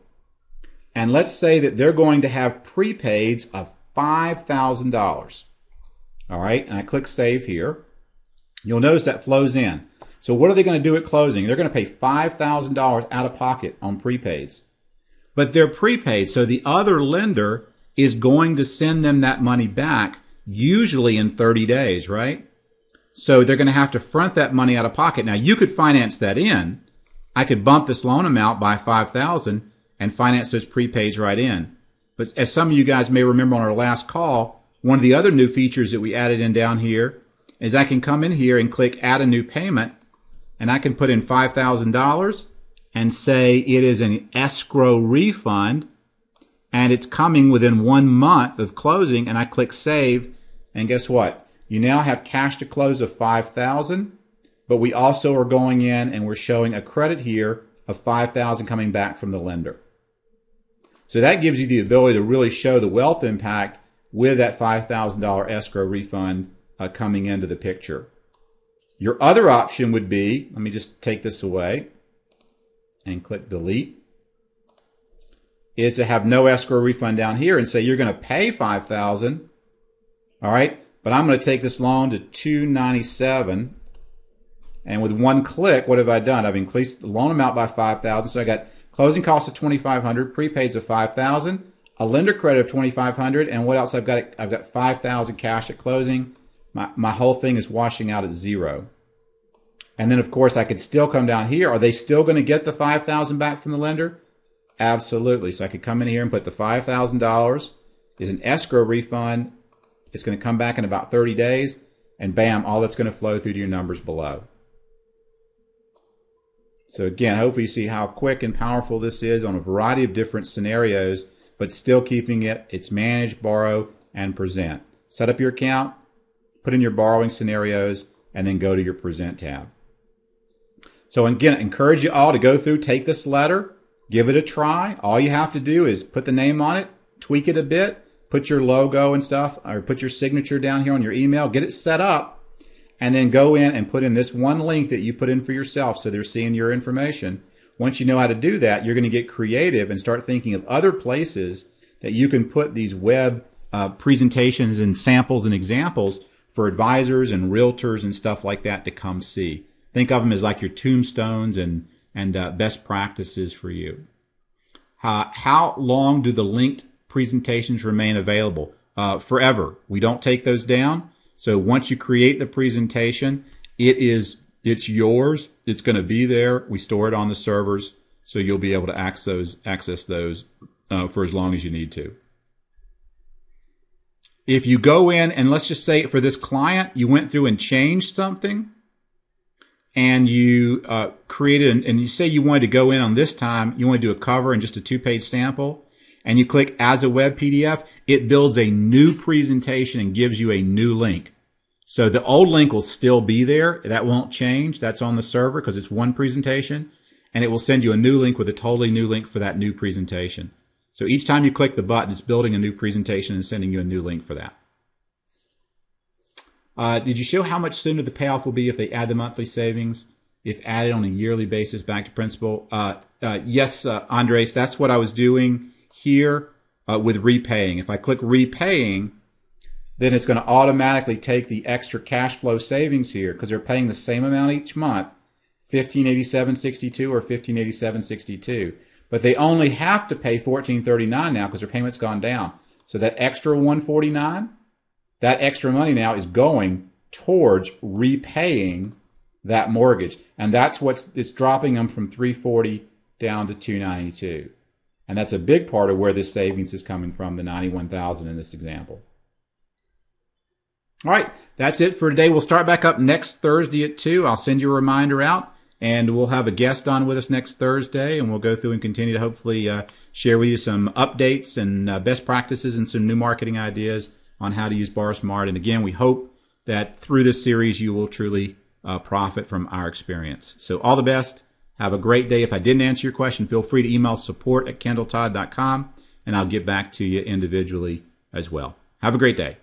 and let's say that they're going to have prepaids of $5,000. All right, and I click Save here. You'll notice that flows in. So what are they going to do at closing? They're going to pay $5,000 out of pocket on prepaids. But they're prepaid, so the other lender is going to send them that money back, usually in 30 days, right? So they're going to have to front that money out of pocket. Now, you could finance that in. I could bump this loan amount by $5,000 and finance those prepaids right in. But as some of you guys may remember on our last call, one of the other new features that we added in down here is I can come in here and click Add a New Payment, and I can put in $5,000 and say it is an escrow refund, and it's coming within 1 month of closing, and I click Save, and guess what? You now have cash to close of $5,000, but we also are going in and we're showing a credit here of $5,000 coming back from the lender. So that gives you the ability to really show the wealth impact with that $5,000 escrow refund coming into the picture. Your other option would be, let me just take this away and click Delete, is to have no escrow refund down here and say you're going to pay $5,000, all right, but I'm going to take this loan to $297, and with one click, what have I done? I've increased the loan amount by $5,000, so I got closing costs of $2,500, prepaids of $5,000, a lender credit of $2,500, and what else I've got? I've got $5,000 cash at closing. My whole thing is washing out at zero. And then, of course, I could still come down here. Are they still going to get the $5,000 back from the lender? Absolutely. So I could come in here and put the $5,000 is an escrow refund. It's going to come back in about 30 days, and bam, all that's going to flow through to your numbers below. So again, hopefully you see how quick and powerful this is on a variety of different scenarios, but still keeping it's manage, borrow, and present. Set up your account, put in your borrowing scenarios, and then go to your present tab. So again, I encourage you all to go through, take this letter, give it a try. All you have to do is put the name on it, tweak it a bit, put your logo and stuff, or put your signature down here on your email, get it set up, and then go in and put in this one link that you put in for yourself so they're seeing your information. Once you know how to do that, you're going to get creative and start thinking of other places that you can put these web presentations and samples and examples for advisors and realtors and stuff like that to come see. Think of them as like your tombstones and best practices for you. How long do the linked presentations remain available? Forever. We don't take those down. So once you create the presentation, it's yours. It's going to be there. We store it on the servers, so you'll be able to access those for as long as you need to. If you go in and let's just say for this client, you went through and changed something, and you created, and you say you wanted to go in on this time, you want to do a cover and just a 2-page sample, and you click as a web PDF, it builds a new presentation and gives you a new link. So the old link will still be there. That won't change. That's on the server because it's one presentation, and it will send you a new link with a totally new link for that new presentation. So each time you click the button, it's building a new presentation and sending you a new link for that. Did you show how much sooner the payoff will be if they add the monthly savings, if added on a yearly basis back to principal? Yes, Andres, that's what I was doing here with repaying. If I click repaying, then it's going to automatically take the extra cash flow savings here because they're paying the same amount each month, 1587.62 or 1587.62. But they only have to pay $14.39 now because their payment's gone down. So that extra $149, that extra money now is going towards repaying that mortgage. And that's it's dropping them from $340 down to $292. And that's a big part of where this savings is coming from, the $91,000 in this example. All right, that's it for today. We'll start back up next Thursday at 2. I'll send you a reminder out, and we'll have a guest on with us next Thursday, and we'll go through and continue to hopefully share with you some updates and best practices and some new marketing ideas on how to use BarSmart. And again, we hope that through this series you will truly profit from our experience. So all the best. Have a great day. If I didn't answer your question, feel free to email support@kendalltodd.com, and I'll get back to you individually as well. Have a great day.